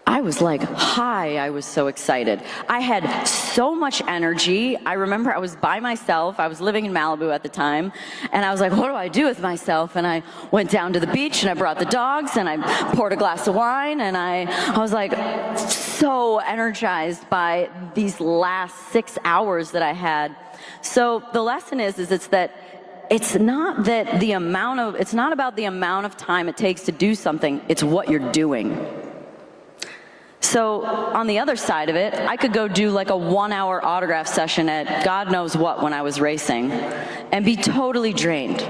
I was like, hi, I was so excited. I had so much energy. I remember I was by myself. I was living in Malibu at the time, and I was like, what do I do with myself? And I went down to the beach, and I brought the dogs, and I poured a glass of wine, and I was like so energized by these last 6 hours that I had. So the lesson is it's that it's not about the amount of time it takes to do something, it's what you're doing. So on the other side of it, I could go do like a 1-hour autograph session at God knows what when I was racing and be totally drained,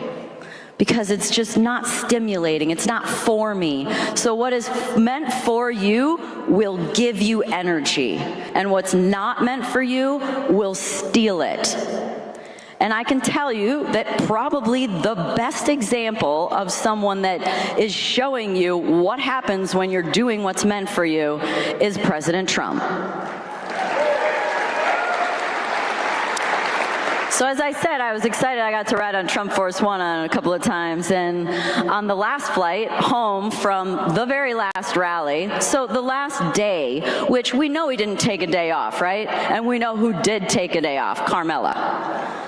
because it's just not stimulating, it's not for me. So what is meant for you will give you energy, and what's not meant for you will steal it. And I can tell you that probably the best example of someone that is showing you what happens when you're doing what's meant for you is President Trump. So as I said, I was excited. I got to ride on Trump Force One a couple of times, and on the last flight home from the very last rally, so the last day, which we know he didn't take a day off, right? And we know who did take a day off, Carmela.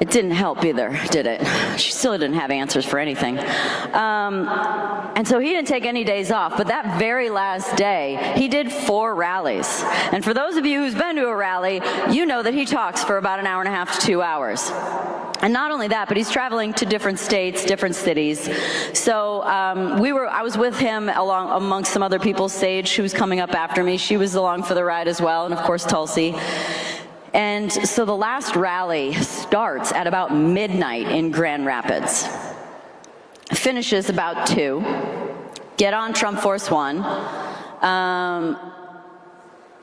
It didn't help either, did it? She still didn't have answers for anything. And so he didn't take any days off, but that very last day, he did 4 rallies. And for those of you who's been to a rally, you know that he talks for about 1.5 hours to 2 hours. And not only that, but he's traveling to different states, different cities. So I was with him amongst some other people. Sage, who was coming up after me, she was along for the ride as well, and of course Tulsi. And so the last rally starts at about midnight in Grand Rapids, finishes about 2, get on Trump Force One,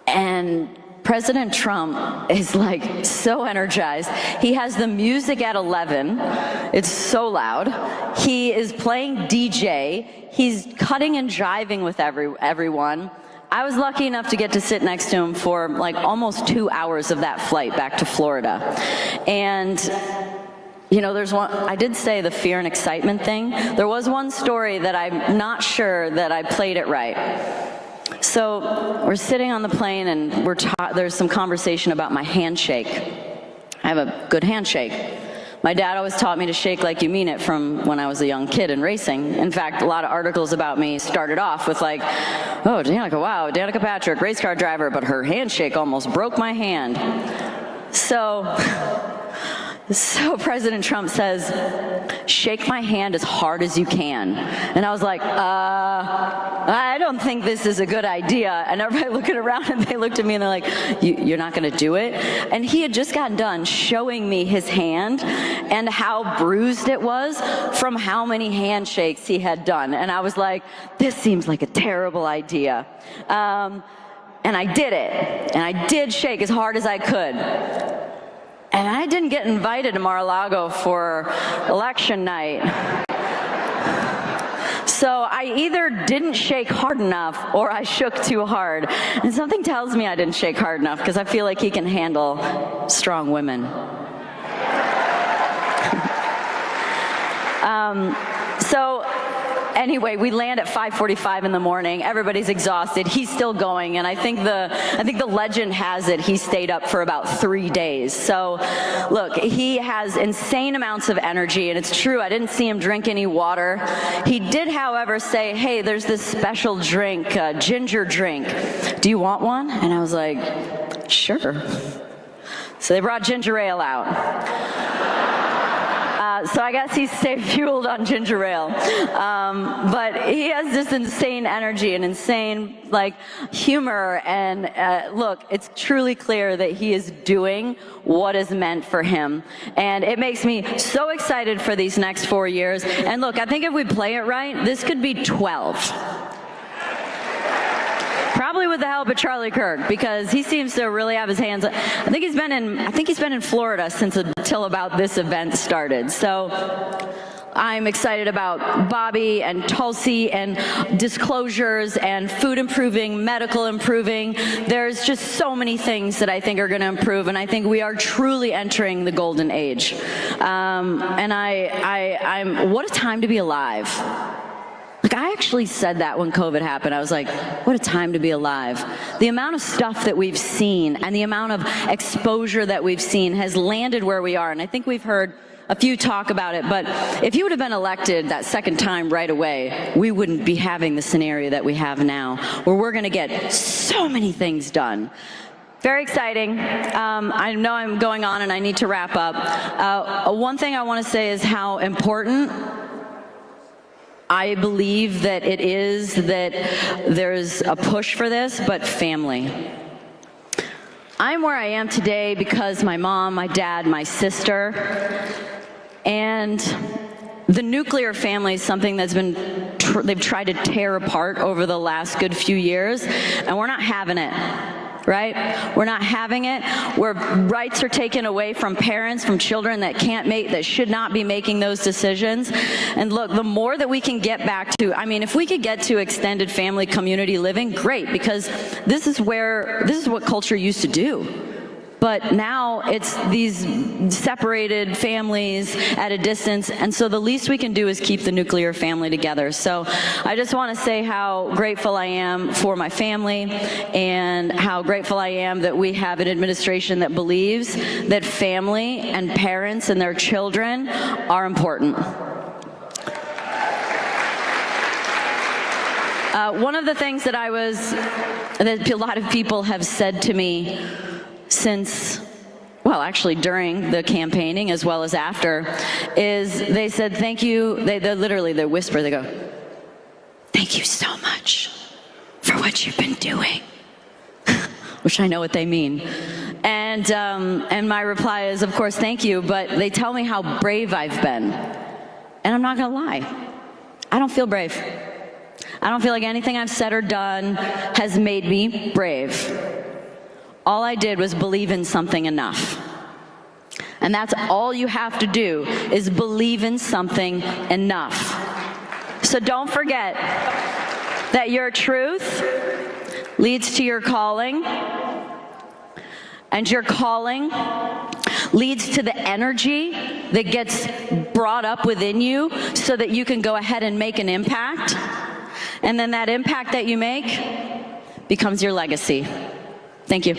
and President Trump is like so energized. He has the music at 11. It's so loud. He is playing DJ. He's cutting and jiving with everyone. I was lucky enough to get to sit next to him for like almost 2 hours of that flight back to Florida. And you know, there's one, I did say the fear and excitement thing. There was one story that I'm not sure that I played it right. So we're sitting on the plane and there's some conversation about my handshake. I have a good handshake. My dad always taught me to shake like you mean it from when I was a young kid in racing. In fact, a lot of articles about me started off with like, oh, Danica, wow, Danica Patrick, race car driver, but her handshake almost broke my hand. So President Trump says, shake my hand as hard as you can. And I was like, I don't think this is a good idea. And everybody looking around and they looked at me and they're like, you're not gonna do it? And he had just gotten done showing me his hand and how bruised it was from how many handshakes he had done. And I was like, this seems like a terrible idea. And I did it. And I did shake as hard as I could. And I didn't get invited to Mar-a-Lago for election night. So I either didn't shake hard enough or I shook too hard. And something tells me I didn't shake hard enough because I feel like he can handle strong women. So anyway, we land at 5:45 in the morning. Everybody's exhausted. He's still going, and I think the legend has it he stayed up for about 3 days. So, look, he has insane amounts of energy, and it's true. I didn't see him drink any water. He did, however, say, "Hey, there's this special drink, ginger drink. Do you want one?" And I was like, "Sure." So they brought ginger ale out. So I guess he's stay fueled on ginger ale. But he has this insane energy and insane like humor. And look, it's truly clear that he is doing what is meant for him. And it makes me so excited for these next 4 years. And look, I think if we play it right, this could be 12. Probably with the help of Charlie Kirk, because he seems to really have his hands. I think he's been in Florida since until about this event started. So I'm excited about Bobby and Tulsi and disclosures and food improving, medical improving. There's just so many things that I think are going to improve, and I think we are truly entering the golden age. And I'm what a time to be alive. Like, I actually said that when COVID happened. I was like, what a time to be alive. The amount of stuff that we've seen and the amount of exposure that we've seen has landed where we are. And I think we've heard a few talk about it. But if you would have been elected that second time right away, we wouldn't be having the scenario that we have now, where we're going to get so many things done. Very exciting. I know I'm going on and I need to wrap up. One thing I want to say is how important I believe that it is that there's a push for this, but family. I'm where I am today because my mom, my dad, my sister, and the nuclear family is something that's been, they've tried to tear apart over the last good few years, and we're not having it. Right? We're not having it, where rights are taken away from parents, from children that that should not be making those decisions. And look, the more that we can get back to, I mean, if we could get to extended family community living, great, because this is what culture used to do. But now it's these separated families at a distance, and so the least we can do is keep the nuclear family together. So I just want to say how grateful I am for my family, and how grateful I am that we have an administration that believes that family and parents and their children are important. One of the things that a lot of people have said to me since, well, actually during the campaigning as well as after, is they said, thank you, they literally, they whisper, they go, thank you so much for what you've been doing, which I know what they mean. And my reply is, of course, thank you, but they tell me how brave I've been. And I'm not gonna lie, I don't feel brave. I don't feel like anything I've said or done has made me brave. All I did was believe in something enough. And that's all you have to do, is believe in something enough. So don't forget that your truth leads to your calling, and your calling leads to the energy that gets brought up within you so that you can go ahead and make an impact. And then that impact that you make becomes your legacy. Thank you.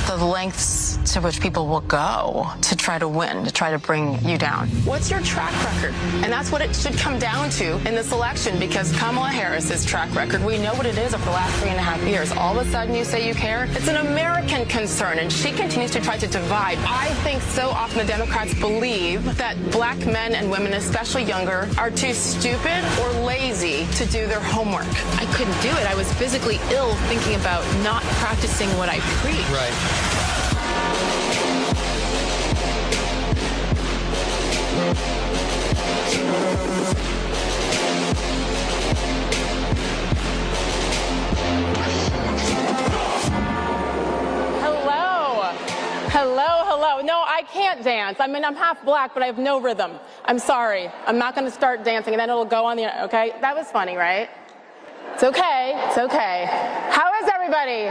The lengths to which people will go to try to win, to try to bring you down. What's your track record? And that's what it should come down to in this election, because Kamala Harris's track record, we know what it is over the last 3.5 years. All of a sudden you say you care. It's an American concern, and she continues to try to divide. I think so often the Democrats believe that black men and women, especially younger, are too stupid or lazy to do their homework. I couldn't do it. I was physically ill thinking about not practicing what I preach. Right. Hello. No, I can't dance. I mean, I'm half black, but I have no rhythm. I'm sorry. I'm not going to start dancing, and then it'll go on the, okay? That was funny, right? It's okay. It's okay. How is everybody?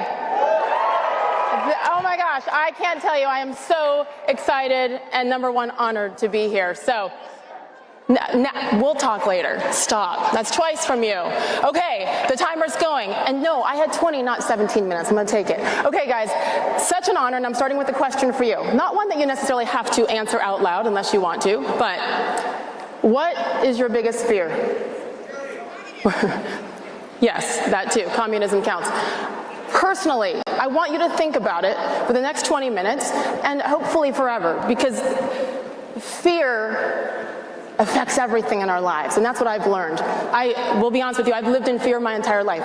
Oh my gosh, I can't tell you. I am so excited and, number one, honored to be here. So, we'll talk later. Stop. That's twice from you. Okay, the timer's going. And no, I had 20, not 17 minutes. I'm going to take it. Okay, guys, such an honor, and I'm starting with a question for you. Not one that you necessarily have to answer out loud unless you want to, but what is your biggest fear? Yes, that too. Communism counts. Personally, I want you to think about it for the next 20 minutes and hopefully forever, because fear affects everything in our lives, and that's what I've learned. I will be honest with you, I've lived in fear my entire life.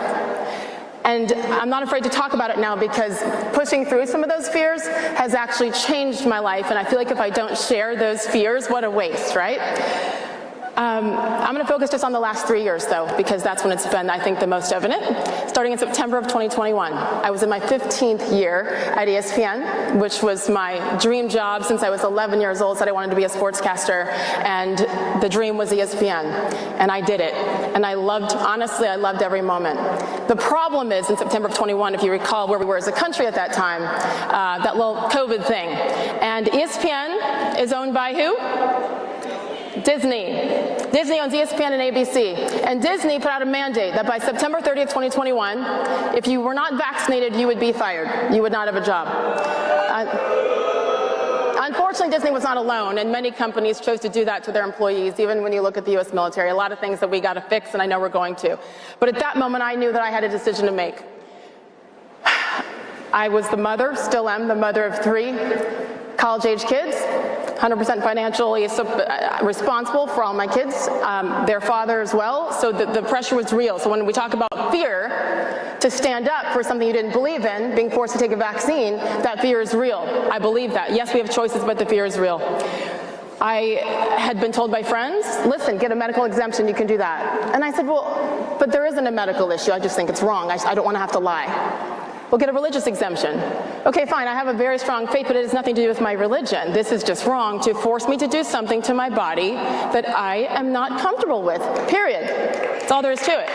And I'm not afraid to talk about it now, because pushing through some of those fears has actually changed my life, and I feel like if I don't share those fears, what a waste, right? I'm going to focus just on the last 3 years, though, because that's when it's been, I think, the most evident. Starting in September of 2021, I was in my 15th year at ESPN, which was my dream job since I was 11 years old. Said I wanted to be a sportscaster, and the dream was ESPN, and I did it. And I loved, honestly, I loved every moment. The problem is, in September of 21, if you recall where we were as a country at that time, that little COVID thing. And ESPN is owned by who? Disney. Disney owns ESPN and ABC. And Disney put out a mandate that by September 30th, 2021, if you were not vaccinated, you would be fired. You would not have a job. Unfortunately, Disney was not alone, and many companies chose to do that to their employees, even when you look at the U.S. military. A lot of things that we got to fix, and I know we're going to. But at that moment, I knew that I had a decision to make. I was the mother, still am the mother of 3 college-age kids, 100% financially responsible for all my kids, their father as well, so the pressure was real. So when we talk about fear, to stand up for something you didn't believe in, being forced to take a vaccine, that fear is real. I believe that. Yes, we have choices, but the fear is real. I had been told by friends, listen, get a medical exemption, you can do that. And I said, well, but there isn't a medical issue, I just think it's wrong, I don't want to have to lie. Well, get a religious exemption. Okay, fine, I have a very strong faith, but it has nothing to do with my religion. This is just wrong to force me to do something to my body that I am not comfortable with, period. That's all there is to it.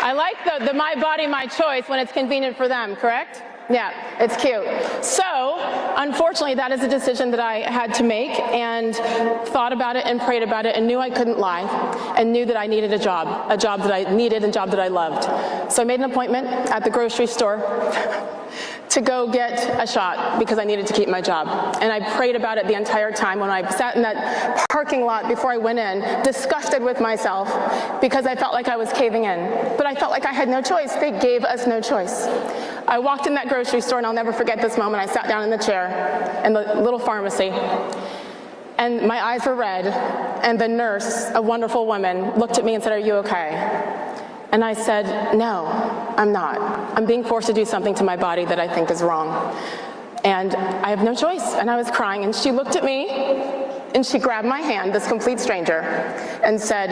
I like the my body, my choice when it's convenient for them, correct? Yeah, it's cute. So, unfortunately, that is a decision that I had to make, and thought about it and prayed about it and knew I couldn't lie, and knew that I needed a job that I needed and a job that I loved. So I made an appointment at the grocery store to go get a shot because I needed to keep my job. And I prayed about it the entire time when I sat in that parking lot before I went in, disgusted with myself because I felt like I was caving in. But I felt like I had no choice. They gave us no choice. I walked in that grocery store, and I'll never forget this moment. I sat down in the chair in the little pharmacy, and my eyes were red, and the nurse, a wonderful woman, looked at me and said, "Are you okay?" And I said, "No, I'm not. I'm being forced to do something to my body that I think is wrong. And I have no choice." And I was crying, and she looked at me, and she grabbed my hand, this complete stranger, and said,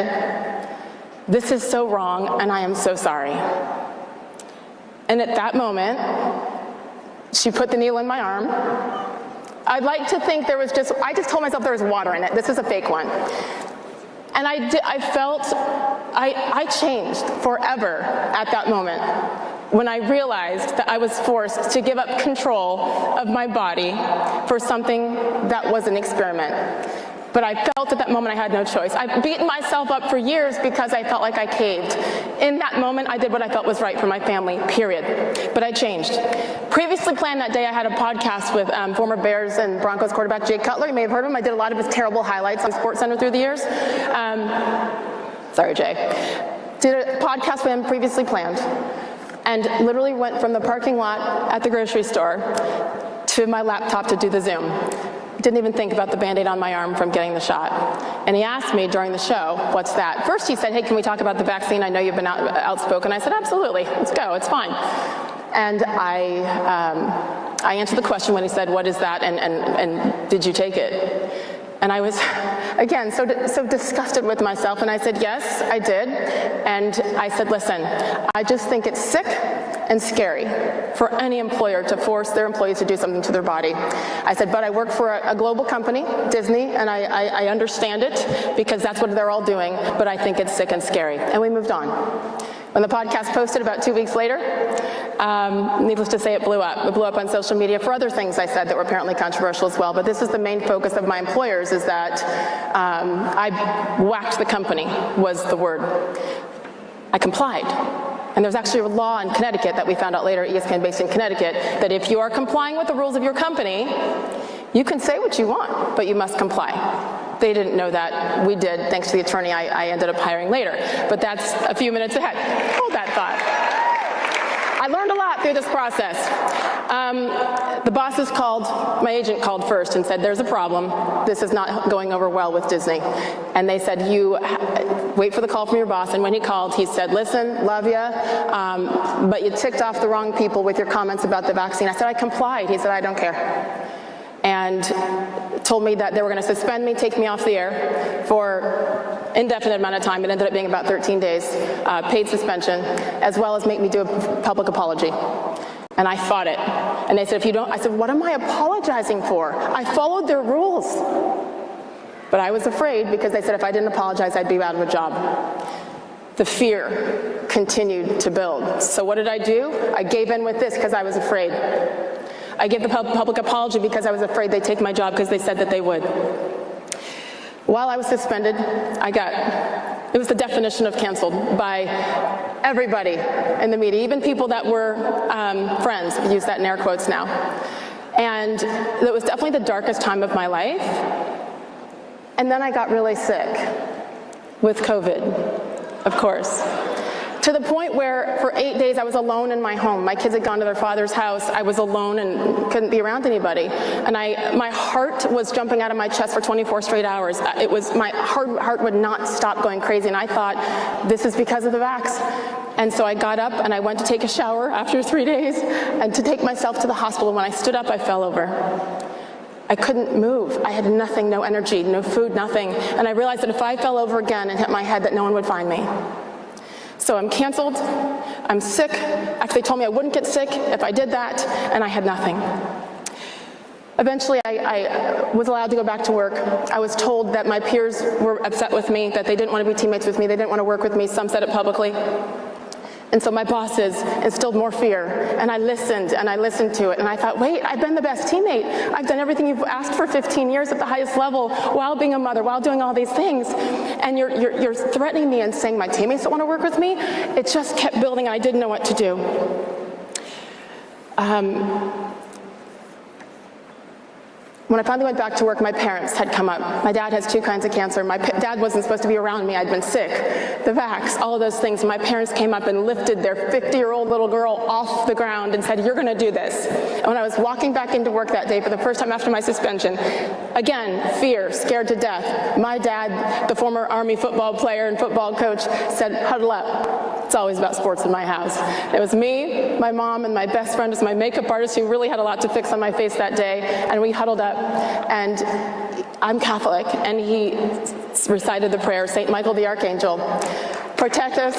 "This is so wrong, and I am so sorry." And at that moment, she put the needle in my arm. I'd like to think I just told myself there was water in it. This is a fake one. And I felt, I changed forever at that moment when I realized that I was forced to give up control of my body for something that was an experiment. But I felt at that moment I had no choice. I've beaten myself up for years because I felt like I caved. In that moment, I did what I felt was right for my family, period. But I changed. Previously planned that day, I had a podcast with former Bears and Broncos quarterback Jay Cutler. You may have heard of him. I did a lot of his terrible highlights on SportsCenter through the years. Sorry, Jay. Did a podcast with him previously planned, and literally went from the parking lot at the grocery store to my laptop to do the Zoom. Didn't even think about the Band-Aid on my arm from getting the shot. And he asked me during the show, "What's that?" First he said, "Hey, can we talk about the vaccine? I know you've been outspoken." I said, "Absolutely, let's go, it's fine." And I answered the question when he said, "What is that, and did you take it?" And I was, again, so disgusted with myself, and I said, "Yes, I did." And I said, "Listen, I just think it's sick and scary for any employer to force their employees to do something to their body." I said, "But I work for a global company, Disney, and I understand it because that's what they're all doing, but I think it's sick and scary." And we moved on. When the podcast posted about 2 weeks later, needless to say, it blew up. It blew up on social media for other things I said that were apparently controversial as well. But this is the main focus of my employers, is that I whacked the company, was the word. I complied. And there's actually a law in Connecticut that we found out later, ESPN based in Connecticut, that if you are complying with the rules of your company, you can say what you want, but you must comply. They didn't know that. We did, thanks to the attorney I ended up hiring later. But that's a few minutes ahead. Hold that thought. I learned a lot through this process. The bosses called, my agent called first and said, "There's a problem. This is not going over well with Disney." And they said, "You wait for the call from your boss." And when he called, he said, "Listen, love ya, but you ticked off the wrong people with your comments about the vaccine." I said, "I complied." He said, "I don't care." And told me that they were going to suspend me, take me off the air for indefinite amount of time. It ended up being about 13 days, paid suspension, as well as make me do a public apology. And I fought it. And they said, "If you don't," I said, "What am I apologizing for? I followed their rules." But I was afraid because they said if I didn't apologize, I'd be out of a job. The fear continued to build. So what did I do? I gave in with this because I was afraid. I gave the public apology because I was afraid they'd take my job because they said that they would. While I was suspended, it was the definition of canceled by everybody in the media, even people that were friends, I use that in air quotes now. And it was definitely the darkest time of my life. And then I got really sick with COVID, of course. To the point where for 8 days I was alone in my home. My kids had gone to their father's house. I was alone and couldn't be around anybody. And my heart was jumping out of my chest for 24 straight hours. It was, my heart would not stop going crazy. And I thought, this is because of the vax. And so I got up and I went to take a shower after 3 days and to take myself to the hospital. When I stood up, I fell over. I couldn't move. I had nothing, no energy, no food, nothing. And I realized that if I fell over again and hit my head, that no one would find me. So I'm canceled, I'm sick. Actually, they told me I wouldn't get sick if I did that, and I had nothing. Eventually, I was allowed to go back to work. I was told that my peers were upset with me, that they didn't want to be teammates with me, they didn't want to work with me. Some said it publicly. And so my bosses instilled more fear, and I listened to it, and I thought, wait, I've been the best teammate. I've done everything you've asked for 15 years at the highest level, while being a mother, while doing all these things, and you're threatening me and saying my teammates don't want to work with me? It just kept building, and I didn't know what to do. When I finally went back to work, my parents had come up. My dad has 2 kinds of cancer. My dad wasn't supposed to be around me. I'd been sick, the vax, all of those things. My parents came up and lifted their 50-year-old little girl off the ground and said, "You're going to do this." And when I was walking back into work that day for the first time after my suspension, again, fear, scared to death. My dad, the former Army football player and football coach, said, "Huddle up." It's always about sports in my house. It was me, my mom, and my best friend was my makeup artist who really had a lot to fix on my face that day, and we huddled up. And I'm Catholic, and he recited the prayer, St. Michael the Archangel, protect us.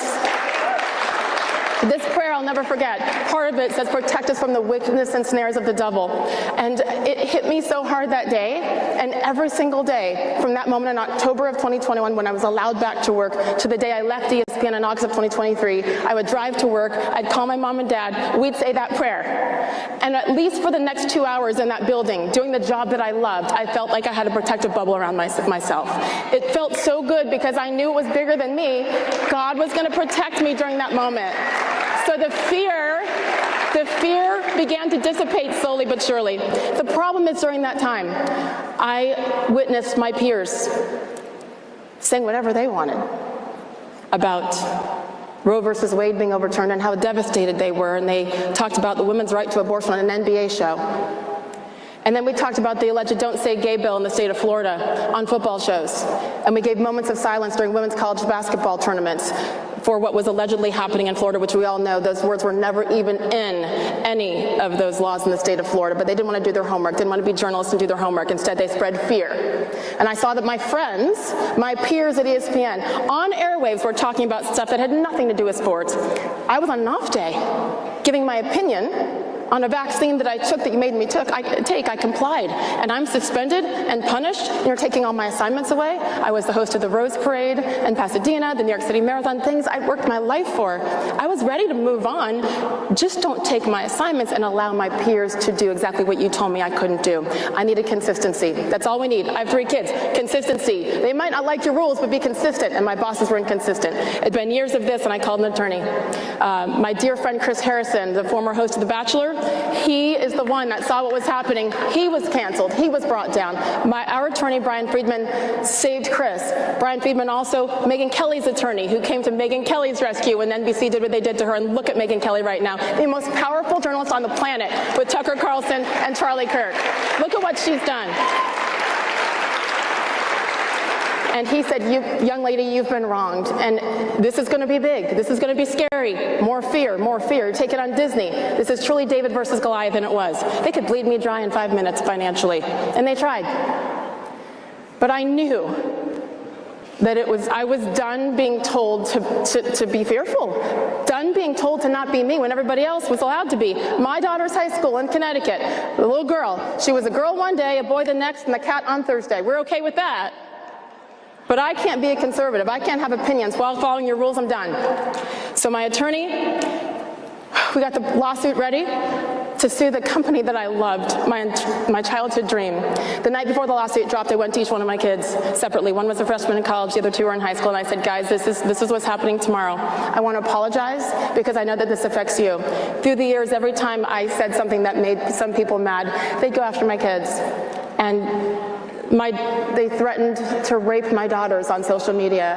This prayer I'll never forget. Part of it says, protect us from the wickedness and snares of the devil. And it hit me so hard that day, and every single day from that moment in October of 2021 when I was allowed back to work to the day I left ESPN in August of 2023, I would drive to work, I'd call my mom and dad, we'd say that prayer. And at least for the next 2 hours in that building, doing the job that I loved, I felt like I had a protective bubble around myself. It felt so good because I knew it was bigger than me. God was going to protect me during that moment. So the fear began to dissipate slowly but surely. The problem is during that time, I witnessed my peers saying whatever they wanted about Roe versus Wade being overturned and how devastated they were, and they talked about the women's right to abortion on an NBA show. And then we talked about the alleged Don't Say Gay bill in the state of Florida on football shows. And we gave moments of silence during women's college basketball tournaments for what was allegedly happening in Florida, which we all know those words were never even in any of those laws in the state of Florida, but they didn't want to do their homework, didn't want to be journalists and do their homework. Instead, they spread fear. And I saw that my friends, my peers at ESPN, on airwaves were talking about stuff that had nothing to do with sports. I was on an off day, giving my opinion on a vaccine that I took that you made me take. I complied, and I'm suspended and punished, and you're taking all my assignments away. I was the host of the Rose Parade in Pasadena, the New York City Marathon, things I worked my life for. I was ready to move on. Just don't take my assignments and allow my peers to do exactly what you told me I couldn't do. I needed consistency. That's all we need. I have 3 kids. Consistency. They might not like your rules, but be consistent, and my bosses were inconsistent. It'd been years of this, and I called an attorney. My dear friend Chris Harrison, the former host of The Bachelor, he is the one that saw what was happening. He was canceled. He was brought down. Our attorney, Brian Friedman, saved Chris. Brian Friedman also, Megyn Kelly's attorney, who came to Megyn Kelly's rescue when NBC did what they did to her. And look at Megyn Kelly right now, the most powerful journalist on the planet with Tucker Carlson and Charlie Kirk. Look at what she's done. And he said, young lady, you've been wronged. And this is going to be big. This is going to be scary. More fear, more fear. Take it on Disney. This is truly David versus Goliath, and it was. They could bleed me dry in 5 minutes financially. And they tried. But I knew that I was done being told to be fearful. Done being told to not be me when everybody else was allowed to be. My daughter's high school in Connecticut, the little girl. She was a girl one day, a boy the next, and the cat on Thursday. We're okay with that. But I can't be a conservative. I can't have opinions. While following your rules, I'm done. So my attorney, we got the lawsuit ready to sue the company that I loved, my childhood dream. The night before the lawsuit dropped, I went to each one of my kids separately. One was a freshman in college, the other 2 were in high school, and I said, guys, this is what's happening tomorrow. I want to apologize because I know that this affects you. Through the years, every time I said something that made some people mad, they'd go after my kids. And they threatened to rape my daughters on social media.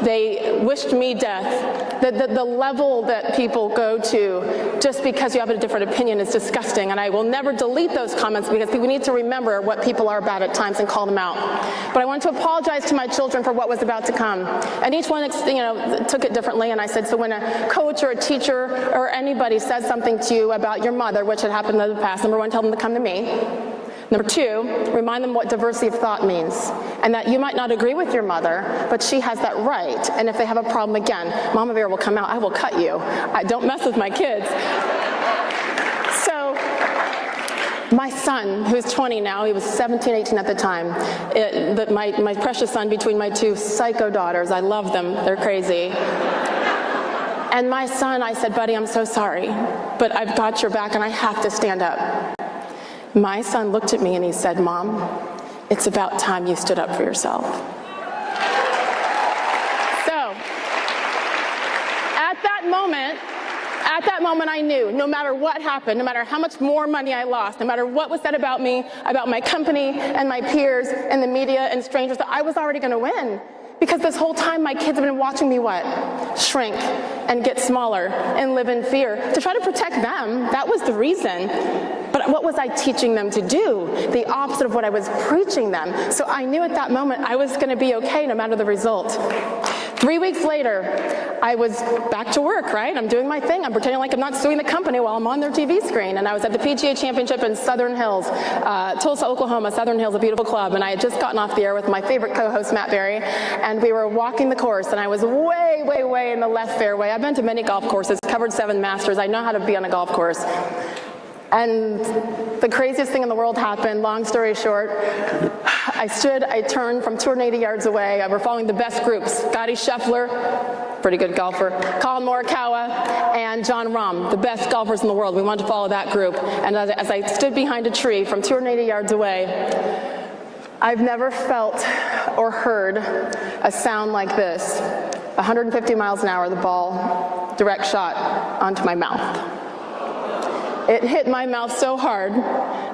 They wished me death. The level that people go to just because you have a different opinion is disgusting, and I will never delete those comments because we need to remember what people are about at times and call them out. But I want to apologize to my children for what was about to come. And each one took it differently, and I said, so when a coach or a teacher or anybody says something to you about your mother, which had happened in the past, number 1, tell them to come to me. Number 2, remind them what diversity of thought means, and that you might not agree with your mother, but she has that right, and if they have a problem again, Mama Bear will come out, I will cut you. Don't mess with my kids. So, my son, who's 20 now, he was 17, 18 at the time, my precious son between my 2 psycho daughters, I love them, they're crazy. And my son, I said, buddy, I'm so sorry, but I've got your back and I have to stand up. My son looked at me and he said, Mom, it's about time you stood up for yourself. So, at At that moment, I knew no matter what happened, no matter how much more money I lost, no matter what was said about me, about my company and my peers and the media and strangers, that I was already going to win. Because this whole time, my kids have been watching me what? Shrink and get smaller and live in fear to try to protect them. That was the reason. But what was I teaching them to do? The opposite of what I was preaching them. So I knew at that moment I was going to be okay no matter the result. 3 weeks later, I was back to work, right? I'm doing my thing. I'm pretending like I'm not suing the company while I'm on their TV screen. And I was at the PGA Championship in Southern Hills, Tulsa, Oklahoma. Southern Hills, a beautiful club. And I had just gotten off the air with my favorite co-host, Matt Berry. And we were walking the course. And I was way, way, way in the left fairway. I've been to many golf courses, covered 7 Masters. I know how to be on a golf course. And the craziest thing in the world happened. Long story short, I turned from 280 yards away. We're following the best groups. Scotty Scheffler, pretty good golfer, Colin Morikawa, and John Rahm, the best golfers in the world. We wanted to follow that group. And as I stood behind a tree from 280 yards away, I've never felt or heard a sound like this. 150 miles an hour, the ball, direct shot onto my mouth. It hit my mouth so hard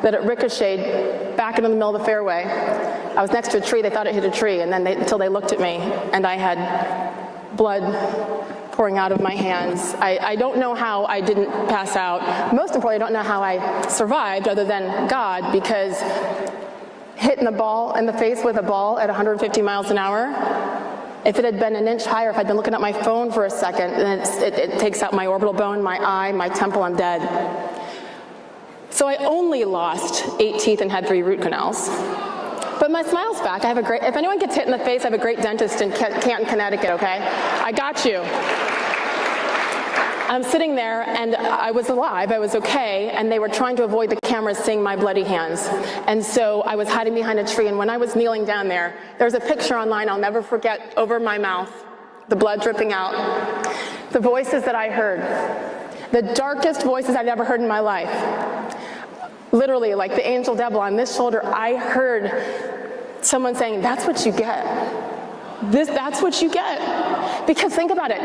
that it ricocheted back into the middle of the fairway. I was next to a tree. They thought it hit a tree, and then until they looked at me, and I had blood pouring out of my hands. I don't know how I didn't pass out. Most importantly, I don't know how I survived other than God, because hitting the ball in the face with a ball at 150 miles an hour, if it had been an inch higher, if I'd been looking at my phone for a second, then it takes out my orbital bone, my eye, my temple, I'm dead. So I only lost 8 teeth and had 3 root canals. But my smile's back. I have a great, if anyone gets hit in the face, I have a great dentist in Canton, Connecticut, okay? I got you. I'm sitting there, and I was alive, I was okay, and they were trying to avoid the cameras seeing my bloody hands. And so I was hiding behind a tree, and when I was kneeling down there's a picture online I'll never forget over my mouth, the blood dripping out. The voices that I heard, the darkest voices I'd ever heard in my life. Literally, like the angel devil on this shoulder, I heard someone saying, "That's what you get. That's what you get." Because think about it.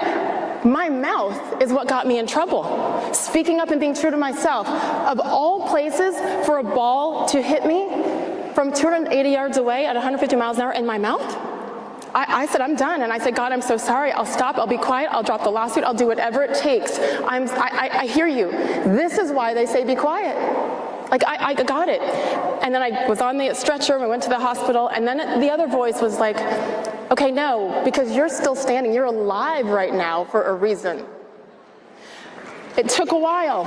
My mouth is what got me in trouble. Speaking up and being true to myself. Of all places for a ball to hit me from 280 yards away at 150 miles an hour in my mouth, I said, I'm done. And I said, God, I'm so sorry. I'll stop. I'll be quiet. I'll drop the lawsuit. I'll do whatever it takes. I hear you. This is why they say be quiet. Like, I got it. And then I was on the stretcher and I went to the hospital. And then the other voice was like, okay, no, because you're still standing. You're alive right now for a reason. It took a while.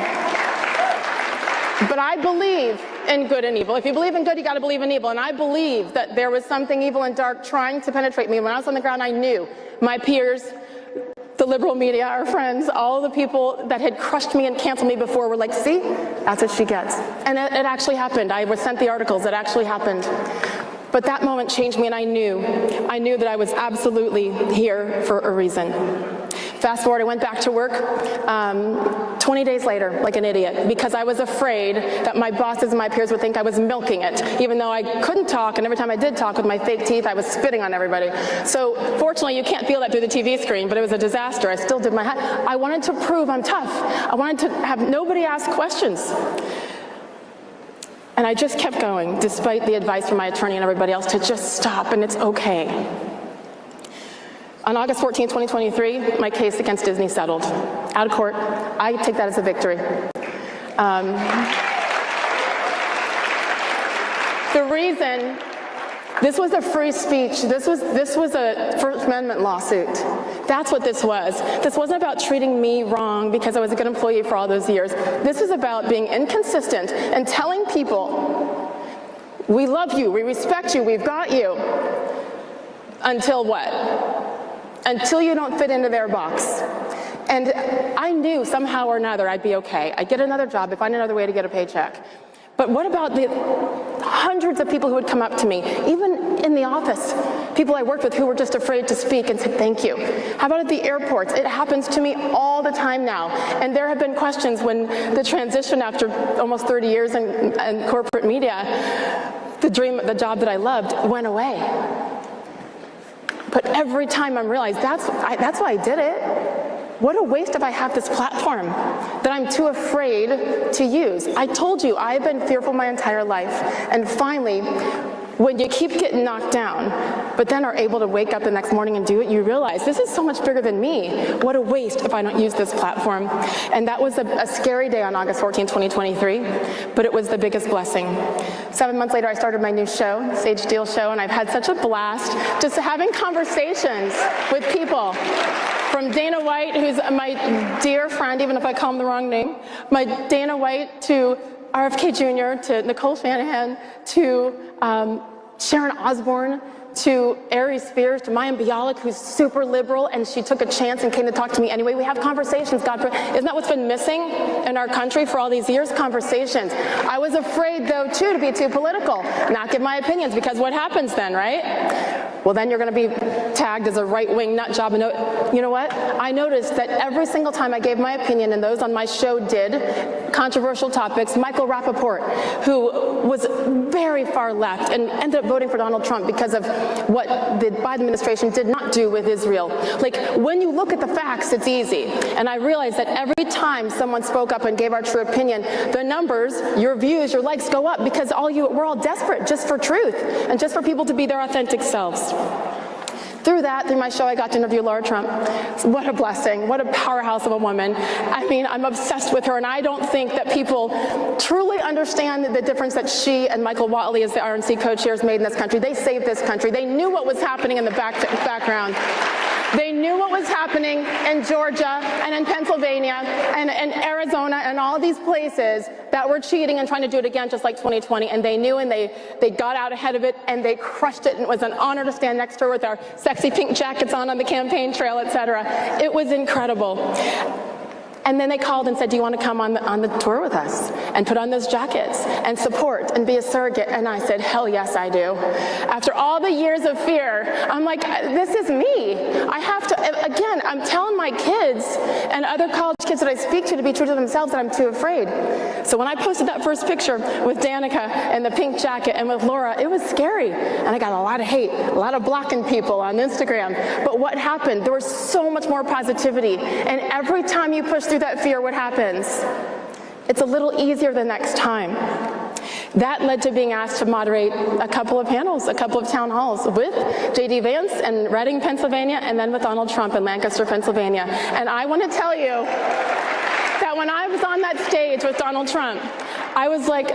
But I believe in good and evil. If you believe in good, you got to believe in evil. And I believe that there was something evil and dark trying to penetrate me. When I was on the ground, I knew my peers, the liberal media, our friends, all the people that had crushed me and canceled me before were like, see, that's what she gets. And it actually happened. I was sent the articles. It actually happened. But that moment changed me, and I knew that I was absolutely here for a reason. Fast forward, I went back to work 20 days later, like an idiot, because I was afraid that my bosses and my peers would think I was milking it, even though I couldn't talk, and every time I did talk with my fake teeth, I was spitting on everybody. So fortunately, you can't feel that through the TV screen, but it was a disaster. I still did my hat. I wanted to prove I'm tough. I wanted to have nobody ask questions. And I just kept going, despite the advice from my attorney and everybody else to just stop, and it's okay. On August 14, 2023, my case against Disney settled. Out of court. I take that as a victory. The reason, this was a free speech. This was a First Amendment lawsuit. That's what this was. This wasn't about treating me wrong because I was a good employee for all those years. This is about being inconsistent and telling people, we love you, we respect you, we've got you. Until what? Until you don't fit into their box. And I knew somehow or another I'd be okay. I'd get another job, I'd find another way to get a paycheck. But what about the hundreds of people who would come up to me, even in the office, people I worked with who were just afraid to speak and said thank you? How about at the airports? It happens to me all the time now. And there have been questions when the transition after almost 30 years in corporate media, the job that I loved went away. But every time I'm realized that's why I did it. what a waste if I have this platform that I'm too afraid to use. I told you, I've been fearful my entire life. And finally, when you keep getting knocked down, but then are able to wake up the next morning and do it, you realize this is so much bigger than me. What a waste if I don't use this platform. And that was a scary day on August 14, 2023, but it was the biggest blessing. 7 months later, I started my new show, Sage Steele Show, and I've had such a blast just having conversations with people. From Dana White, who's my dear friend, even if I call him the wrong name, my Dana White, to RFK Jr., to Nicole Shanahan, to Sharon Osbourne, to Ari Spears, to Mayim Bialik, who's super liberal, and she took a chance and came to talk to me anyway. We have conversations, God, isn't that what's been missing in our country for all these years? Conversations. I was afraid, though, too, to be too political, not give my opinions, because what happens then, right? Well, then you're going to be tagged as a right-wing nut job. And you know what? I noticed that every single time I gave my opinion, and those on my show did, controversial topics, Michael Rappaport, who was very far left and ended up voting for Donald Trump because of what the Biden administration did not do with Israel. Like, when you look at the facts, it's easy. And I realized that every time someone spoke up and gave our true opinion, the numbers, your views, your likes go up, because we're all desperate just for truth and just for people to be their authentic selves. Through my show, I got to interview Laura Trump. What a blessing. What a powerhouse of a woman. I mean, I'm obsessed with her, and I don't think that people truly understand the difference that she and Michael Whatley, as the RNC co-chairs, made in this country. They saved this country. They knew what was happening in the background. They knew what was happening in Georgia and in Pennsylvania and Arizona and all these places that were cheating and trying to do it again, just like 2020. And they knew, and they got out ahead of it, and they crushed it. And it was an honor to stand next to her with our sexy pink jackets on the campaign trail, etc. It was incredible. And then they called and said, do you want to come on the tour with us and put on those jackets and support and be a surrogate? And I said, hell yes, I do. After all the years of fear, I'm like, this is me. I have to, again, I'm telling my kids and other college kids that I speak to be true to themselves, that I'm too afraid. So when I posted that first picture with Danica in the pink jacket and with Laura, it was scary. And I got a lot of hate, a lot of blocking people on Instagram. But what happened? There was so much more positivity. And every time you push through that fear, what happens? It's a little easier the next time. That led to being asked to moderate a couple of panels, a couple of town halls with J.D. Vance in Reading, Pennsylvania, and then with Donald Trump in Lancaster, Pennsylvania. And I want to tell you that when I was on that stage with Donald Trump, I was like,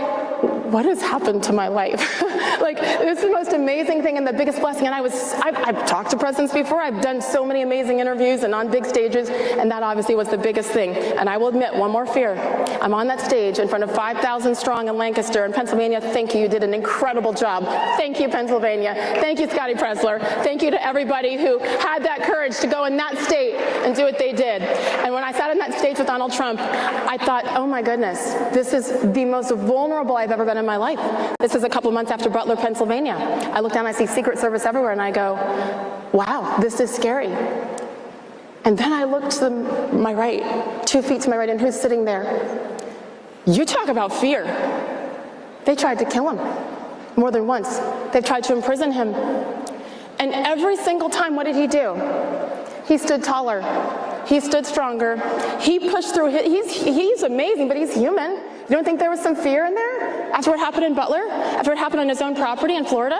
what has happened to my life? Like, this is the most amazing thing and the biggest blessing. And I've talked to presidents before. I've done so many amazing interviews and on big stages, and that obviously was the biggest thing. And I will admit, one more fear. I'm on that stage in front of 5,000 strong in Lancaster and Pennsylvania. Thank you. You did an incredible job. Thank you, Pennsylvania. Thank you, Scotty Presler. Thank you to everybody who had that courage to go in that state and do what they did. And when I sat on that stage with Donald Trump, I thought, oh my goodness, this is the most vulnerable I've ever been in my life. This is a couple months after Butler, Pennsylvania. I look down, I see Secret Service everywhere, and I go, wow, this is scary. And then I look to my right, 2 feet to my right, and who's sitting there? You talk about fear. They tried to kill him more than once. They've tried to imprison him. And every single time, what did he do? He stood taller. He stood stronger. He pushed through. He's amazing, but he's human. You don't think there was some fear in there after what happened in Butler? After what happened on his own property in Florida?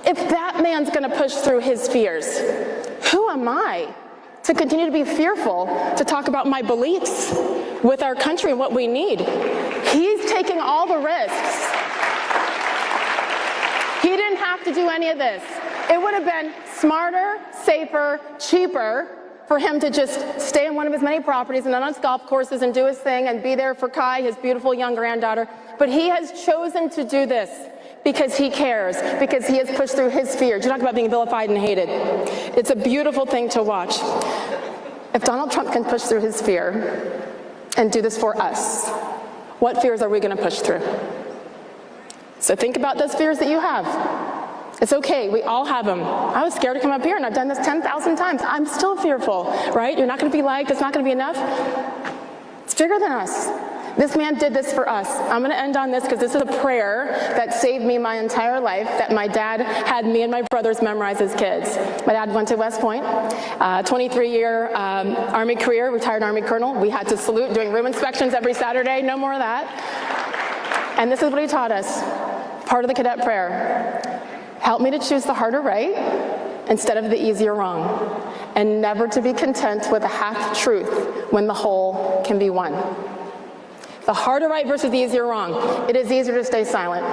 If that man's going to push through his fears, who am I to continue to be fearful to talk about my beliefs with our country and what we need? He's taking all the risks. He didn't have to do any of this. It would have been smarter, safer, cheaper for him to just stay on one of his many properties and on his golf courses and do his thing and be there for Kai, his beautiful young granddaughter. But he has chosen to do this because he cares, because he has pushed through his fears. You talk about being vilified and hated. It's a beautiful thing to watch. If Donald Trump can push through his fear and do this for us, what fears are we going to push through? So think about those fears that you have. It's okay, we all have them. I was scared to come up here, and I've done this 10,000 times. I'm still fearful, right? You're not going to be liked, it's not going to be enough. It's bigger than us. This man did this for us. I'm going to end on this because this is a prayer that saved me my entire life, that my dad had me and my brothers memorize as kids. My dad went to West Point, 23-year Army career, retired Army colonel. We had to salute doing room inspections every Saturday, no more of that. And this is what he taught us, part of the cadet prayer. Help me to choose the harder right instead of the easier wrong, and never to be content with a half-truth when the whole can be one. The harder right versus the easier wrong. It is easier to stay silent.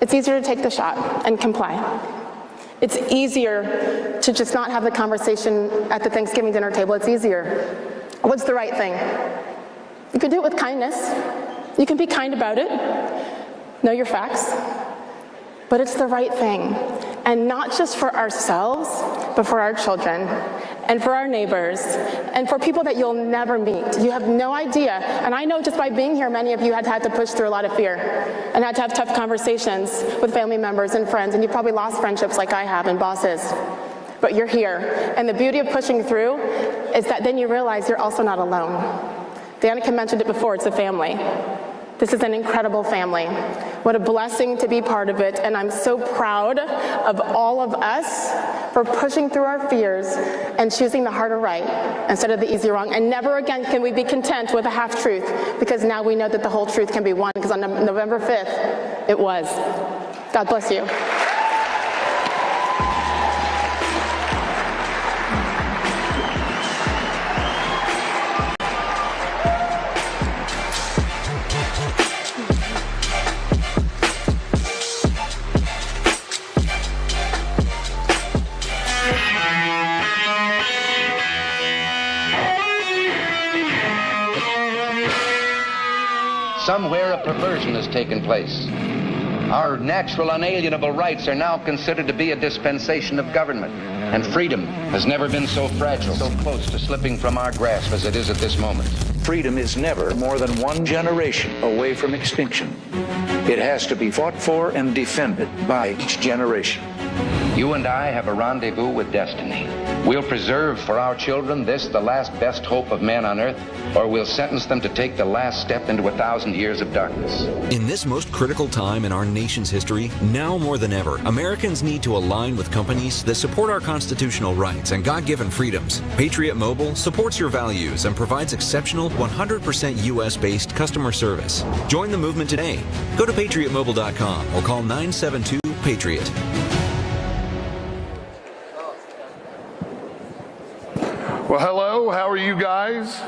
It's easier to take the shot and comply. It's easier to just not have the conversation at the Thanksgiving dinner table. It's easier. What's the right thing? You can do it with kindness. You can be kind about it. Know your facts. But it's the right thing. And not just for ourselves, but for our children, and for our neighbors, and for people that you'll never meet. You have no idea. And I know just by being here, many of you had to push through a lot of fear and had to have tough conversations with family members and friends, and you probably lost friendships like I have and bosses. But you're here. And the beauty of pushing through is that then you realize you're also not alone. Danica mentioned it before, it's a family. This is an incredible family. What a blessing to be part of it, and I'm so proud of all of us for pushing through our fears and choosing the harder right instead of the easy wrong. And never again can we be content with a half-truth, because now we know that the whole truth can be one, because on November 5th, it was. God bless you. Somewhere a perversion has taken place. Our natural unalienable rights are now considered to be a dispensation of government, and freedom has never been so fragile, so close to slipping from our grasp as it is at this moment. Freedom is never more than one generation away from extinction. It has to be fought for and defended by each generation. You and I have a rendezvous with destiny. We'll preserve for our children this, the last best hope of man on earth, or we'll sentence them to take the last step into 1,000 years of darkness. In this most critical time in our nation's history, now more than ever, Americans need to align with companies that support our constitutional rights and God-given freedoms. Patriot Mobile supports your values and provides exceptional 100% U.S.-based customer service. Join the movement today. Go to patriotmobile.com or call 972-PATRIOT. Well, hello, how are you guys?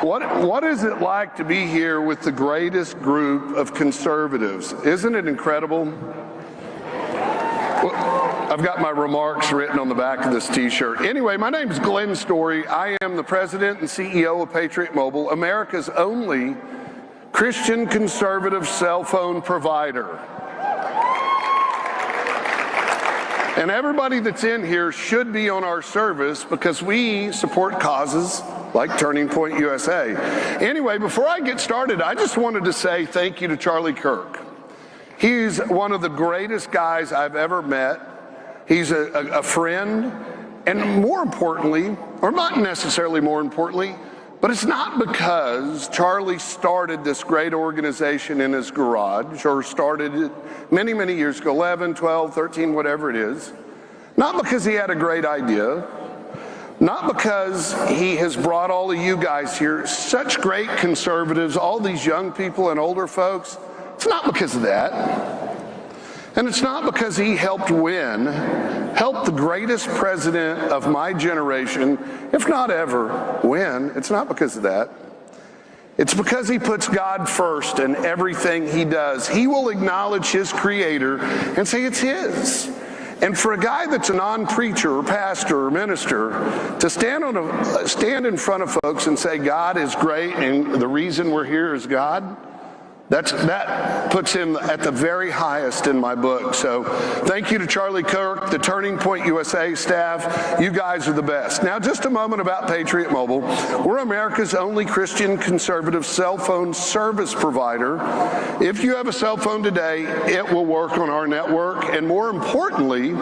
What is it like to be here with the greatest group of conservatives? Isn't it incredible? Well, I've got my remarks written on the back of this t-shirt. Anyway, my name is Glenn Story. I am the president and CEO of Patriot Mobile, America's only Christian conservative cell phone provider. And everybody that's in here should be on our service because we support causes like Turning Point USA. Anyway, before I get started, I just wanted to say thank you to Charlie Kirk. He's one of the greatest guys I've ever met. He's a friend, and more importantly, or not necessarily more importantly, but it's not because Charlie started this great organization in his garage or started it many, many years ago, 11, 12, 13, whatever it is. Not because he had a great idea. Not because he has brought all of you guys here, such great conservatives, all these young people and older folks. It's not because of that. And it's not because he helped the greatest president of my generation, if not ever, win. It's not because of that. It's because he puts God first in everything he does. He will acknowledge his creator and say it's his. And for a guy that's a non-preacher or pastor or minister to stand in front of folks and say God is great and the reason we're here is God, that puts him at the very highest in my book. So thank you to Charlie Kirk, the Turning Point USA staff. You guys are the best. Now, just a moment about Patriot Mobile. We're America's only Christian conservative cell phone service provider. If you have a cell phone today, it will work on our network. And more importantly,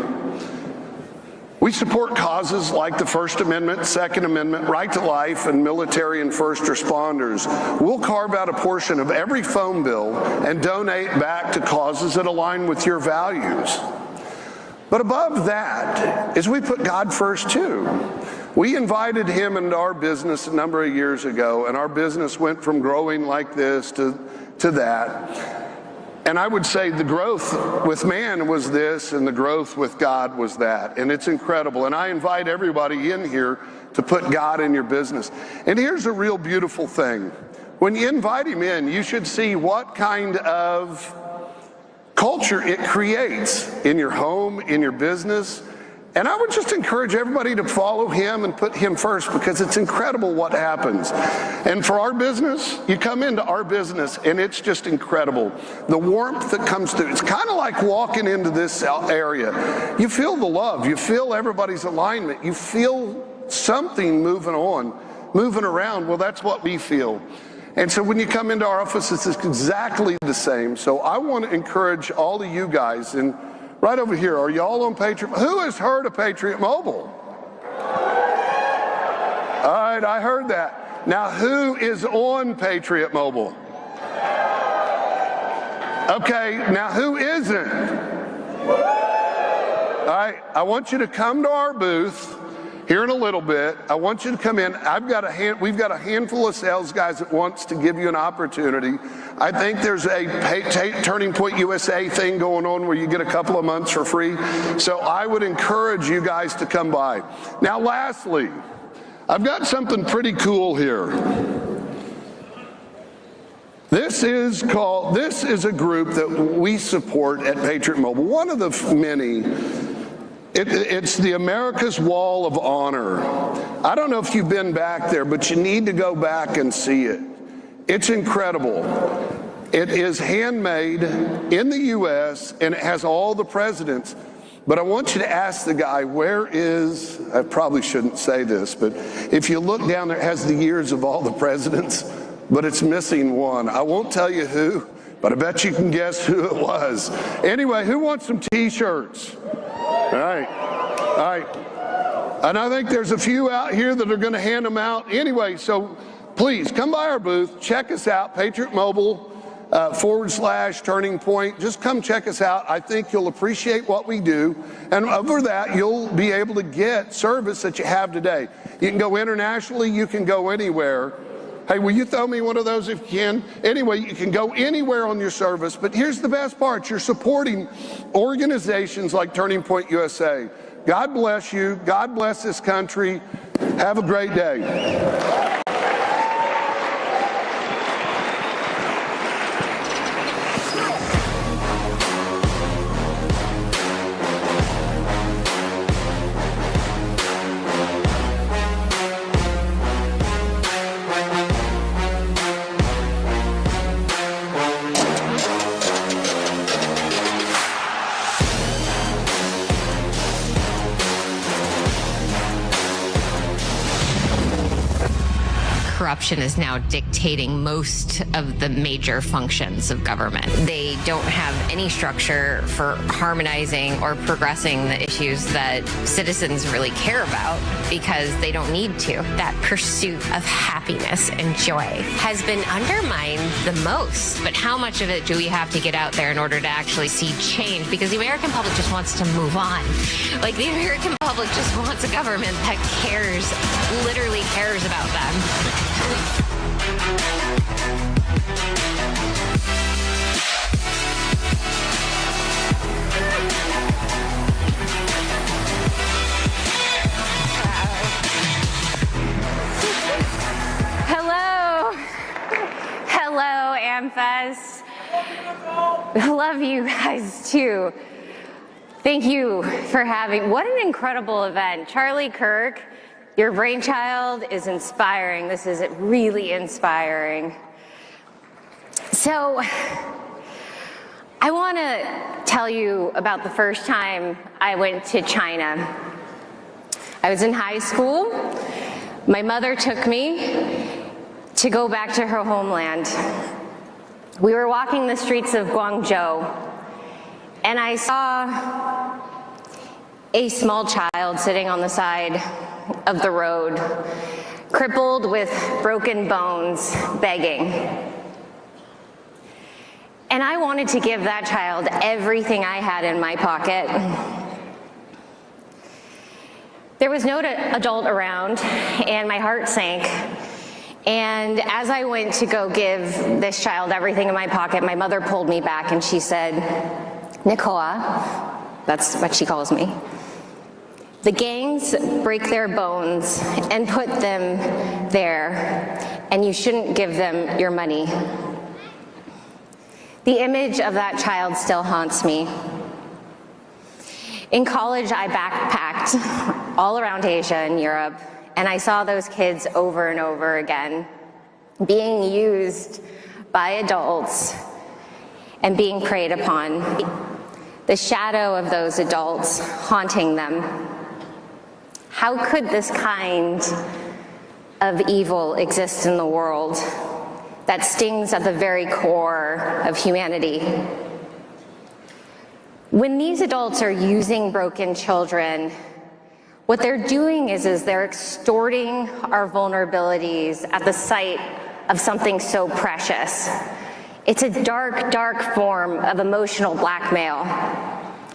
We support causes like the First Amendment, Second Amendment, right to life, and military and first responders. We'll carve out a portion of every phone bill and donate back to causes that align with your values. But above that is we put God first too. We invited him into our business a number of years ago, and our business went from growing like this to that. And I would say the growth with man was this, and the growth with God was that. And it's incredible. And I invite everybody in here to put God in your business. And here's a real beautiful thing. When you invite him in, you should see what kind of culture it creates in your home, in your business. And I would just encourage everybody to follow him and put him first, because it's incredible what happens. And for our business, you come into our business and it's just incredible. The warmth that comes through, it's kind of like walking into this area. You feel the love, you feel everybody's alignment, you feel something moving around. Well, that's what we feel. And so when you come into our offices, it's exactly the same. So I want to encourage all of you guys, and right over here, are you all on Patriot? Who has heard of Patriot Mobile? All right, I heard that. Now, who is on Patriot Mobile? Okay, now who isn't? All right, I want you to come to our booth here in a little bit. I want you to come in. We've got a handful of sales guys that wants to give you an opportunity. I think there's a Turning Point USA thing going on where you get a couple of months for free. So I would encourage you guys to come by. Now, lastly, I've got something pretty cool here. This is a group that we support at Patriot Mobile. One of the many. It's the America's Wall of Honor. I don't know if you've been back there, but you need to go back and see it. It's incredible. It is handmade in the U.S., and it has all the presidents. But I want you to ask the guy, I probably shouldn't say this, but if you look down there, it has the years of all the presidents, but it's missing one. I won't tell you who, but I bet you can guess who it was. Anyway, who wants some T-shirts? All right. And I think there's a few out here that are going to hand them out. Anyway, so please come by our booth, check us out, Patriot Mobile /Turning Point. Just come check us out. I think you'll appreciate what we do. And over that, you'll be able to get service that you have today. You can go internationally, you can go anywhere. Hey, will you throw me one of those if you can? Anyway, you can go anywhere on your service, but here's the best part. You're supporting organizations like Turning Point USA. God bless you. God bless this country. Have a great day. Corruption is now dictating most of the major functions of government. They don't have any structure for harmonizing or progressing the issues that citizens really care about because they don't need to. That pursuit of happiness and joy has been undermined the most. But how much of it do we have to get out there in order to actually see change? Because the American public just wants to move on. Like, the American public just wants a government that cares, literally cares about them. Hello, AmFest. Love you guys too. Thank you for having, what an incredible event. Charlie Kirk, your brainchild is inspiring. This is really inspiring. So, I want to tell you about the first time I went to China. I was in high school. My mother took me to go back to her homeland. We were walking the streets of Guangzhou, and I saw a small child sitting on the side of the road, crippled with broken bones, begging. And I wanted to give that child everything I had in my pocket. There was no adult around, and my heart sank. And as I went to go give this child everything in my pocket, my mother pulled me back and she said, "Nicoa," that's what she calls me, "the gangs break their bones and put them there, and you shouldn't give them your money." The image of that child still haunts me. In college, I backpacked all around Asia and Europe, and I saw those kids over and over again, being used by adults and being preyed upon. The shadow of those adults haunting them. How could this kind of evil exist in the world that stings at the very core of humanity? When these adults are using broken children, what they're doing is they're extorting our vulnerabilities at the sight of something so precious. It's a dark, dark form of emotional blackmail.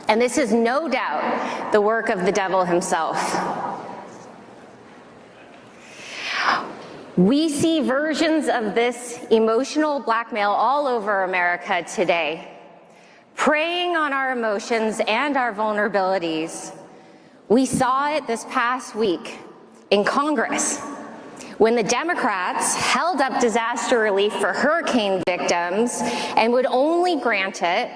And this is no doubt the work of the devil himself. We see versions of this emotional blackmail all over America today, preying on our emotions and our vulnerabilities. We saw it this past week in Congress when the Democrats held up disaster relief for hurricane victims and would only grant it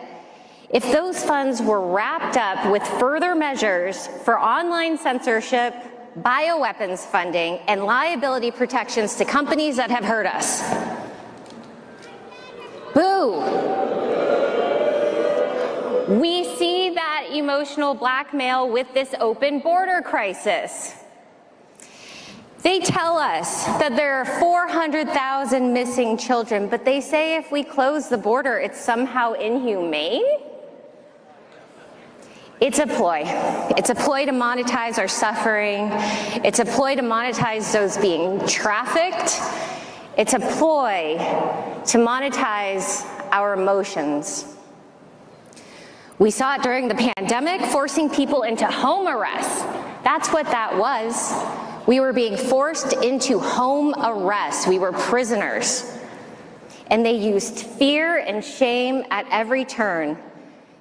if those funds were wrapped up with further measures for online censorship, bioweapons funding, and liability protections to companies that have hurt us. Boo! We see that emotional blackmail with this open border crisis. They tell us that there are 400,000 missing children, but they say if we close the border, it's somehow inhumane? It's a ploy. It's a ploy to monetize our suffering. It's a ploy to monetize those being trafficked. It's a ploy to monetize our emotions. We saw it during the pandemic, forcing people into home arrest. That's what that was. We were being forced into home arrest. We were prisoners. And they used fear and shame at every turn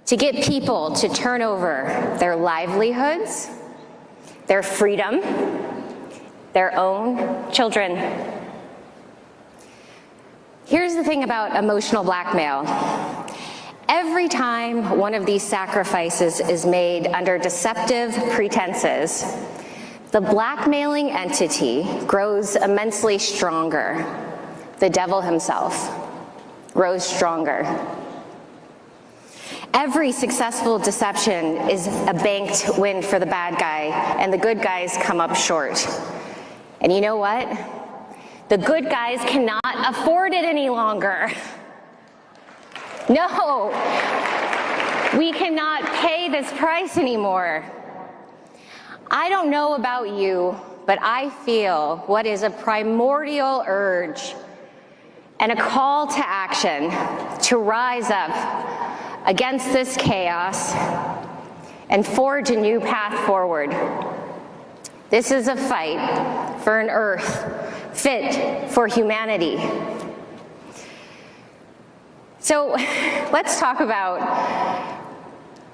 to get people to turn over their livelihoods, their freedom, their own children. Here's the thing about emotional blackmail. Every time one of these sacrifices is made under deceptive pretenses, the blackmailing entity grows immensely stronger. The devil himself grows stronger. Every successful deception is a banked win for the bad guy, and the good guys come up short. And you know what? The good guys cannot afford it any longer. No, we cannot pay this price anymore. I don't know about you, but I feel what is a primordial urge and a call to action to rise up against this chaos and forge a new path forward. This is a fight for an earth fit for humanity. So let's talk about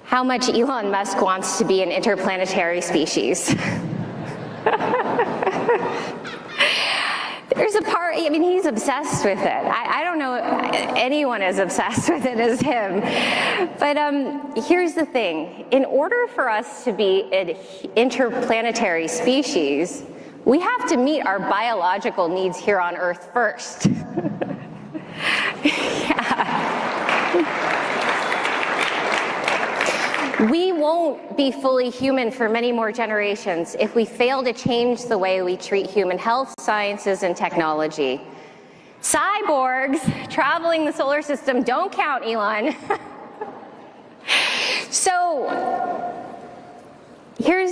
how much Elon Musk wants to be an interplanetary species. There's a part, I mean, he's obsessed with it. I don't know anyone as obsessed with it as him. But here's the thing. In order for us to be an interplanetary species, we have to meet our biological needs here on Earth first. We won't be fully human for many more generations if we fail to change the way we treat human health, sciences, and technology. Cyborgs traveling the solar system don't count, Elon. So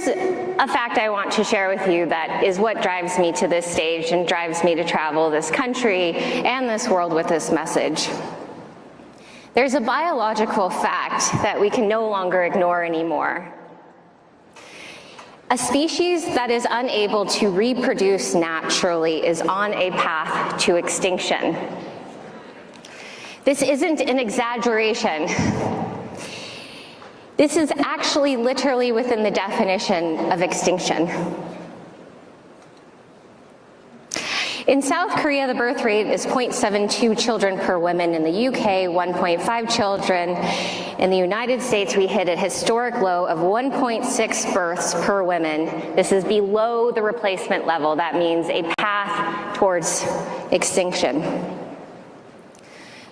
Here's a fact I want to share with you that is what drives me to this stage and drives me to travel this country and this world with this message. There's a biological fact that we can no longer ignore anymore. A species that is unable to reproduce naturally is on a path to extinction. This isn't an exaggeration. This is actually literally within the definition of extinction. In South Korea, the birth rate is 0.72 children per woman. In the UK, 1.5 children. In the United States, we hit a historic low of 1.6 births per woman. This is below the replacement level. That means a path towards extinction.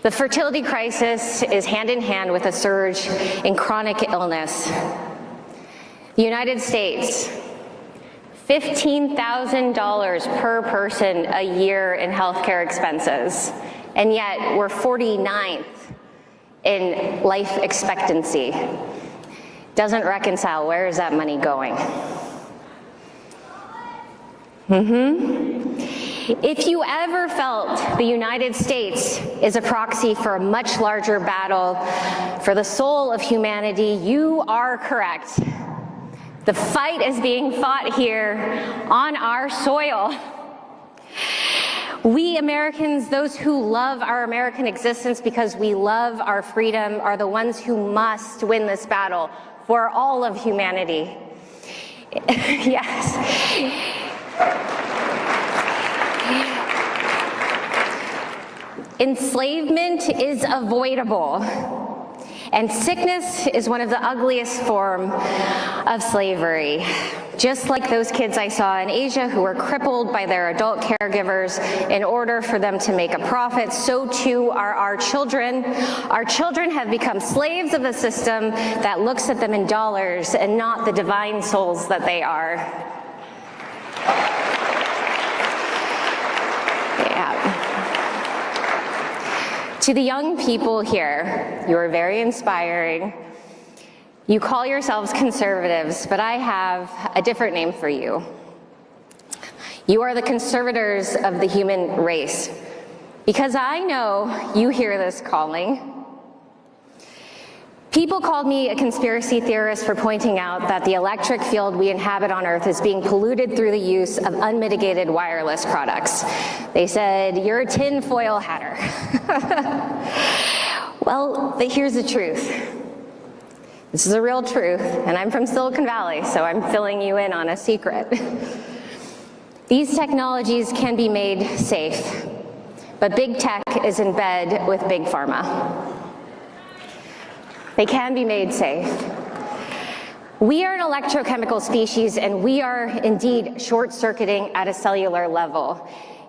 The fertility crisis is hand in hand with a surge in chronic illness. The United States, $15,000 per person a year in healthcare expenses, and yet we're 49th in life expectancy. Doesn't reconcile. Where is that money going? If you ever felt the United States is a proxy for a much larger battle for the soul of humanity, you are correct. The fight is being fought here on our soil. We Americans, those who love our American existence because we love our freedom, are the ones who must win this battle for all of humanity. Yes. Enslavement is avoidable, and sickness is one of the ugliest forms of slavery. Just like those kids I saw in Asia who were crippled by their adult caregivers in order for them to make a profit, so too are our children. Our children have become slaves of a system that looks at them in dollars and not the divine souls that they are. To the young people here, you are very inspiring. You call yourselves conservatives, but I have a different name for you. You are the conservators of the human race, because I know you hear this calling. People called me a conspiracy theorist for pointing out that the electric field we inhabit on Earth is being polluted through the use of unmitigated wireless products. They said, "You're a tinfoil hatter." Well, but here's the truth. This is a real truth, and I'm from Silicon Valley, so I'm filling you in on a secret. These technologies can be made safe, but big tech is in bed with big pharma. They can be made safe. We are an electrochemical species, and we are indeed short-circuiting at a cellular level.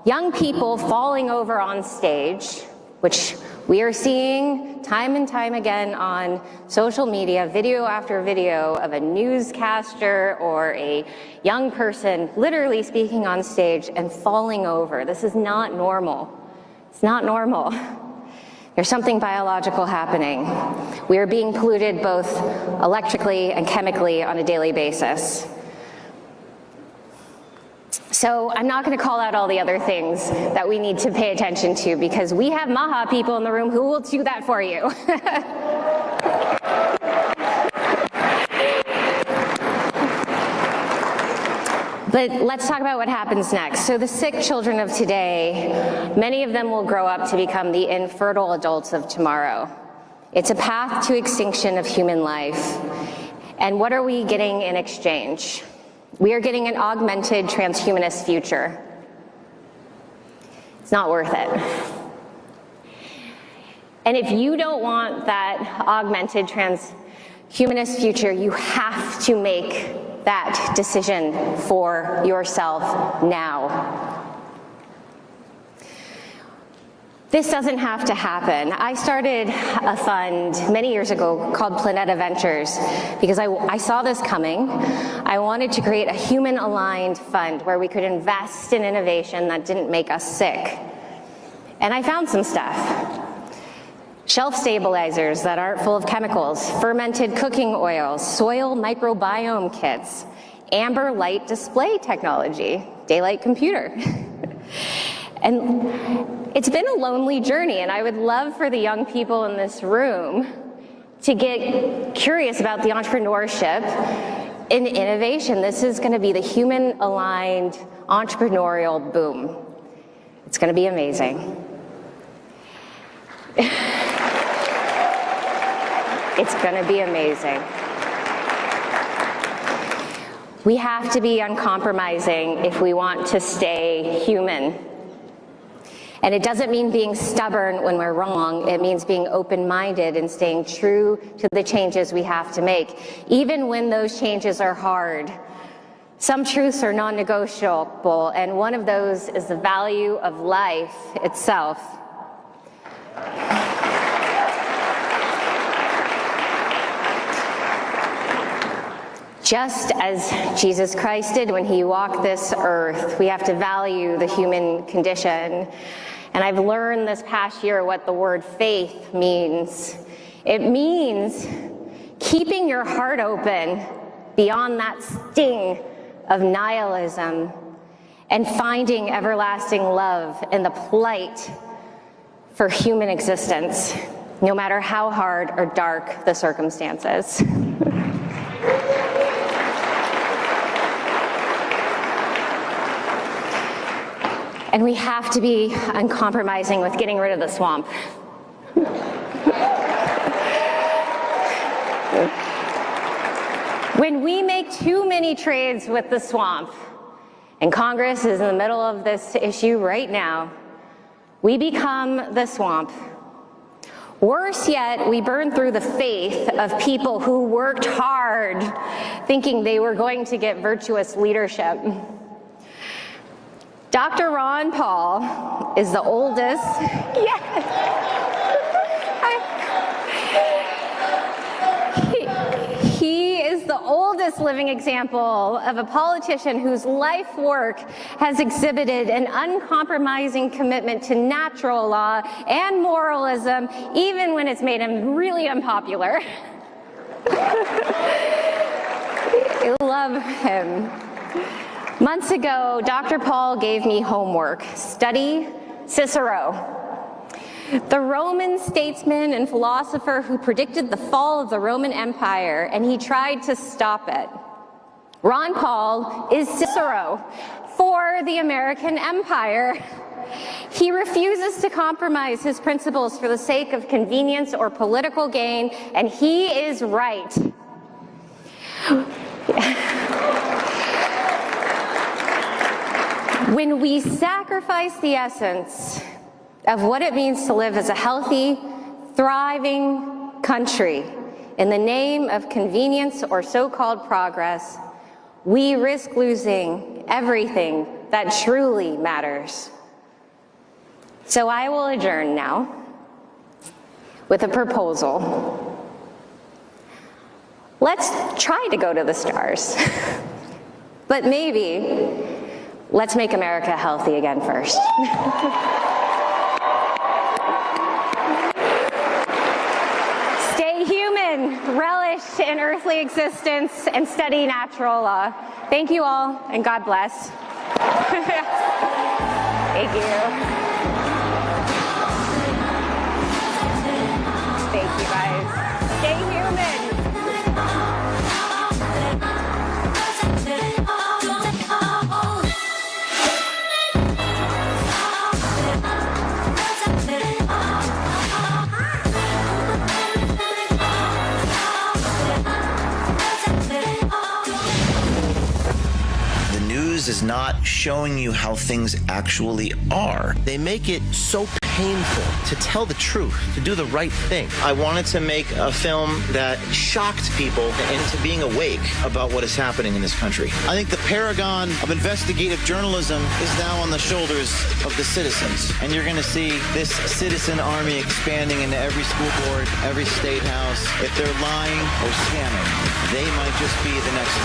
Young people falling over on stage, which we are seeing time and time again on social media, video after video of a newscaster or a young person literally speaking on stage and falling over. This is not normal. It's not normal. There's something biological happening. We are being polluted both electrically and chemically on a daily basis. So I'm not going to call out all the other things that we need to pay attention to, because we have Maha people in the room who will do that for you. But let's talk about what happens next. So the sick children of today, many of them will grow up to become the infertile adults of tomorrow. It's a path to extinction of human life. And what are we getting in exchange? We are getting an augmented transhumanist future. It's not worth it. And if you don't want that augmented transhumanist future, you have to make that decision for yourself now. This doesn't have to happen. I started a fund many years ago called Planeta Ventures because I saw this coming. I wanted to create a human-aligned fund where we could invest in innovation that didn't make us sick. And I found some stuff. Shelf stabilizers that aren't full of chemicals, fermented cooking oils, soil microbiome kits, amber light display technology, daylight computer. And it's been a lonely journey, and I would love for the young people in this room to get curious about the entrepreneurship and innovation. This is going to be the human-aligned entrepreneurial boom. It's going to be amazing. It's going to be amazing. We have to be uncompromising if we want to stay human. And it doesn't mean being stubborn when we're wrong. It means being open-minded and staying true to the changes we have to make, even when those changes are hard. Some truths are non-negotiable, and one of those is the value of life itself. Just as Jesus Christ did when he walked this earth, we have to value the human condition. And I've learned this past year what the word faith means. It means keeping your heart open beyond that sting of nihilism and finding everlasting love in the plight for human existence, no matter how hard or dark the circumstances. And we have to be uncompromising with getting rid of the swamp. When we make too many trades with the swamp, and Congress is in the middle of this issue right now, we become the swamp. Worse yet, we burn through the faith of people who worked hard thinking they were going to get virtuous leadership. Dr. Ron Paul is the oldest, he is the oldest living example of a politician whose life work has exhibited an uncompromising commitment to natural law and moralism, even when it's made him really unpopular. I love him. Months ago, Dr. Paul gave me homework. Study Cicero, the Roman statesman and philosopher who predicted the fall of the Roman Empire, and he tried to stop it. Ron Paul is Cicero for the American Empire. He refuses to compromise his principles for the sake of convenience or political gain, and he is right. When we sacrifice the essence of what it means to live as a healthy, thriving country in the name of convenience or so-called progress, we risk losing everything that truly matters. So I will adjourn now with a proposal. Let's try to go to the stars, but maybe let's make America healthy again first. Stay human, relish in earthly existence, and study natural law. Thank you all, and God bless. Thank you. Thank you, guys. Stay human. Is not showing you how things actually are. They make it so painful to tell the truth, to do the right thing. I wanted to make a film that shocked people into being awake about what is happening in this country. I think the paragon of investigative journalism is now on the shoulders of the citizens. And you're going to see this citizen army expanding into every school board, every state house. If they're lying or scamming, they might just be the next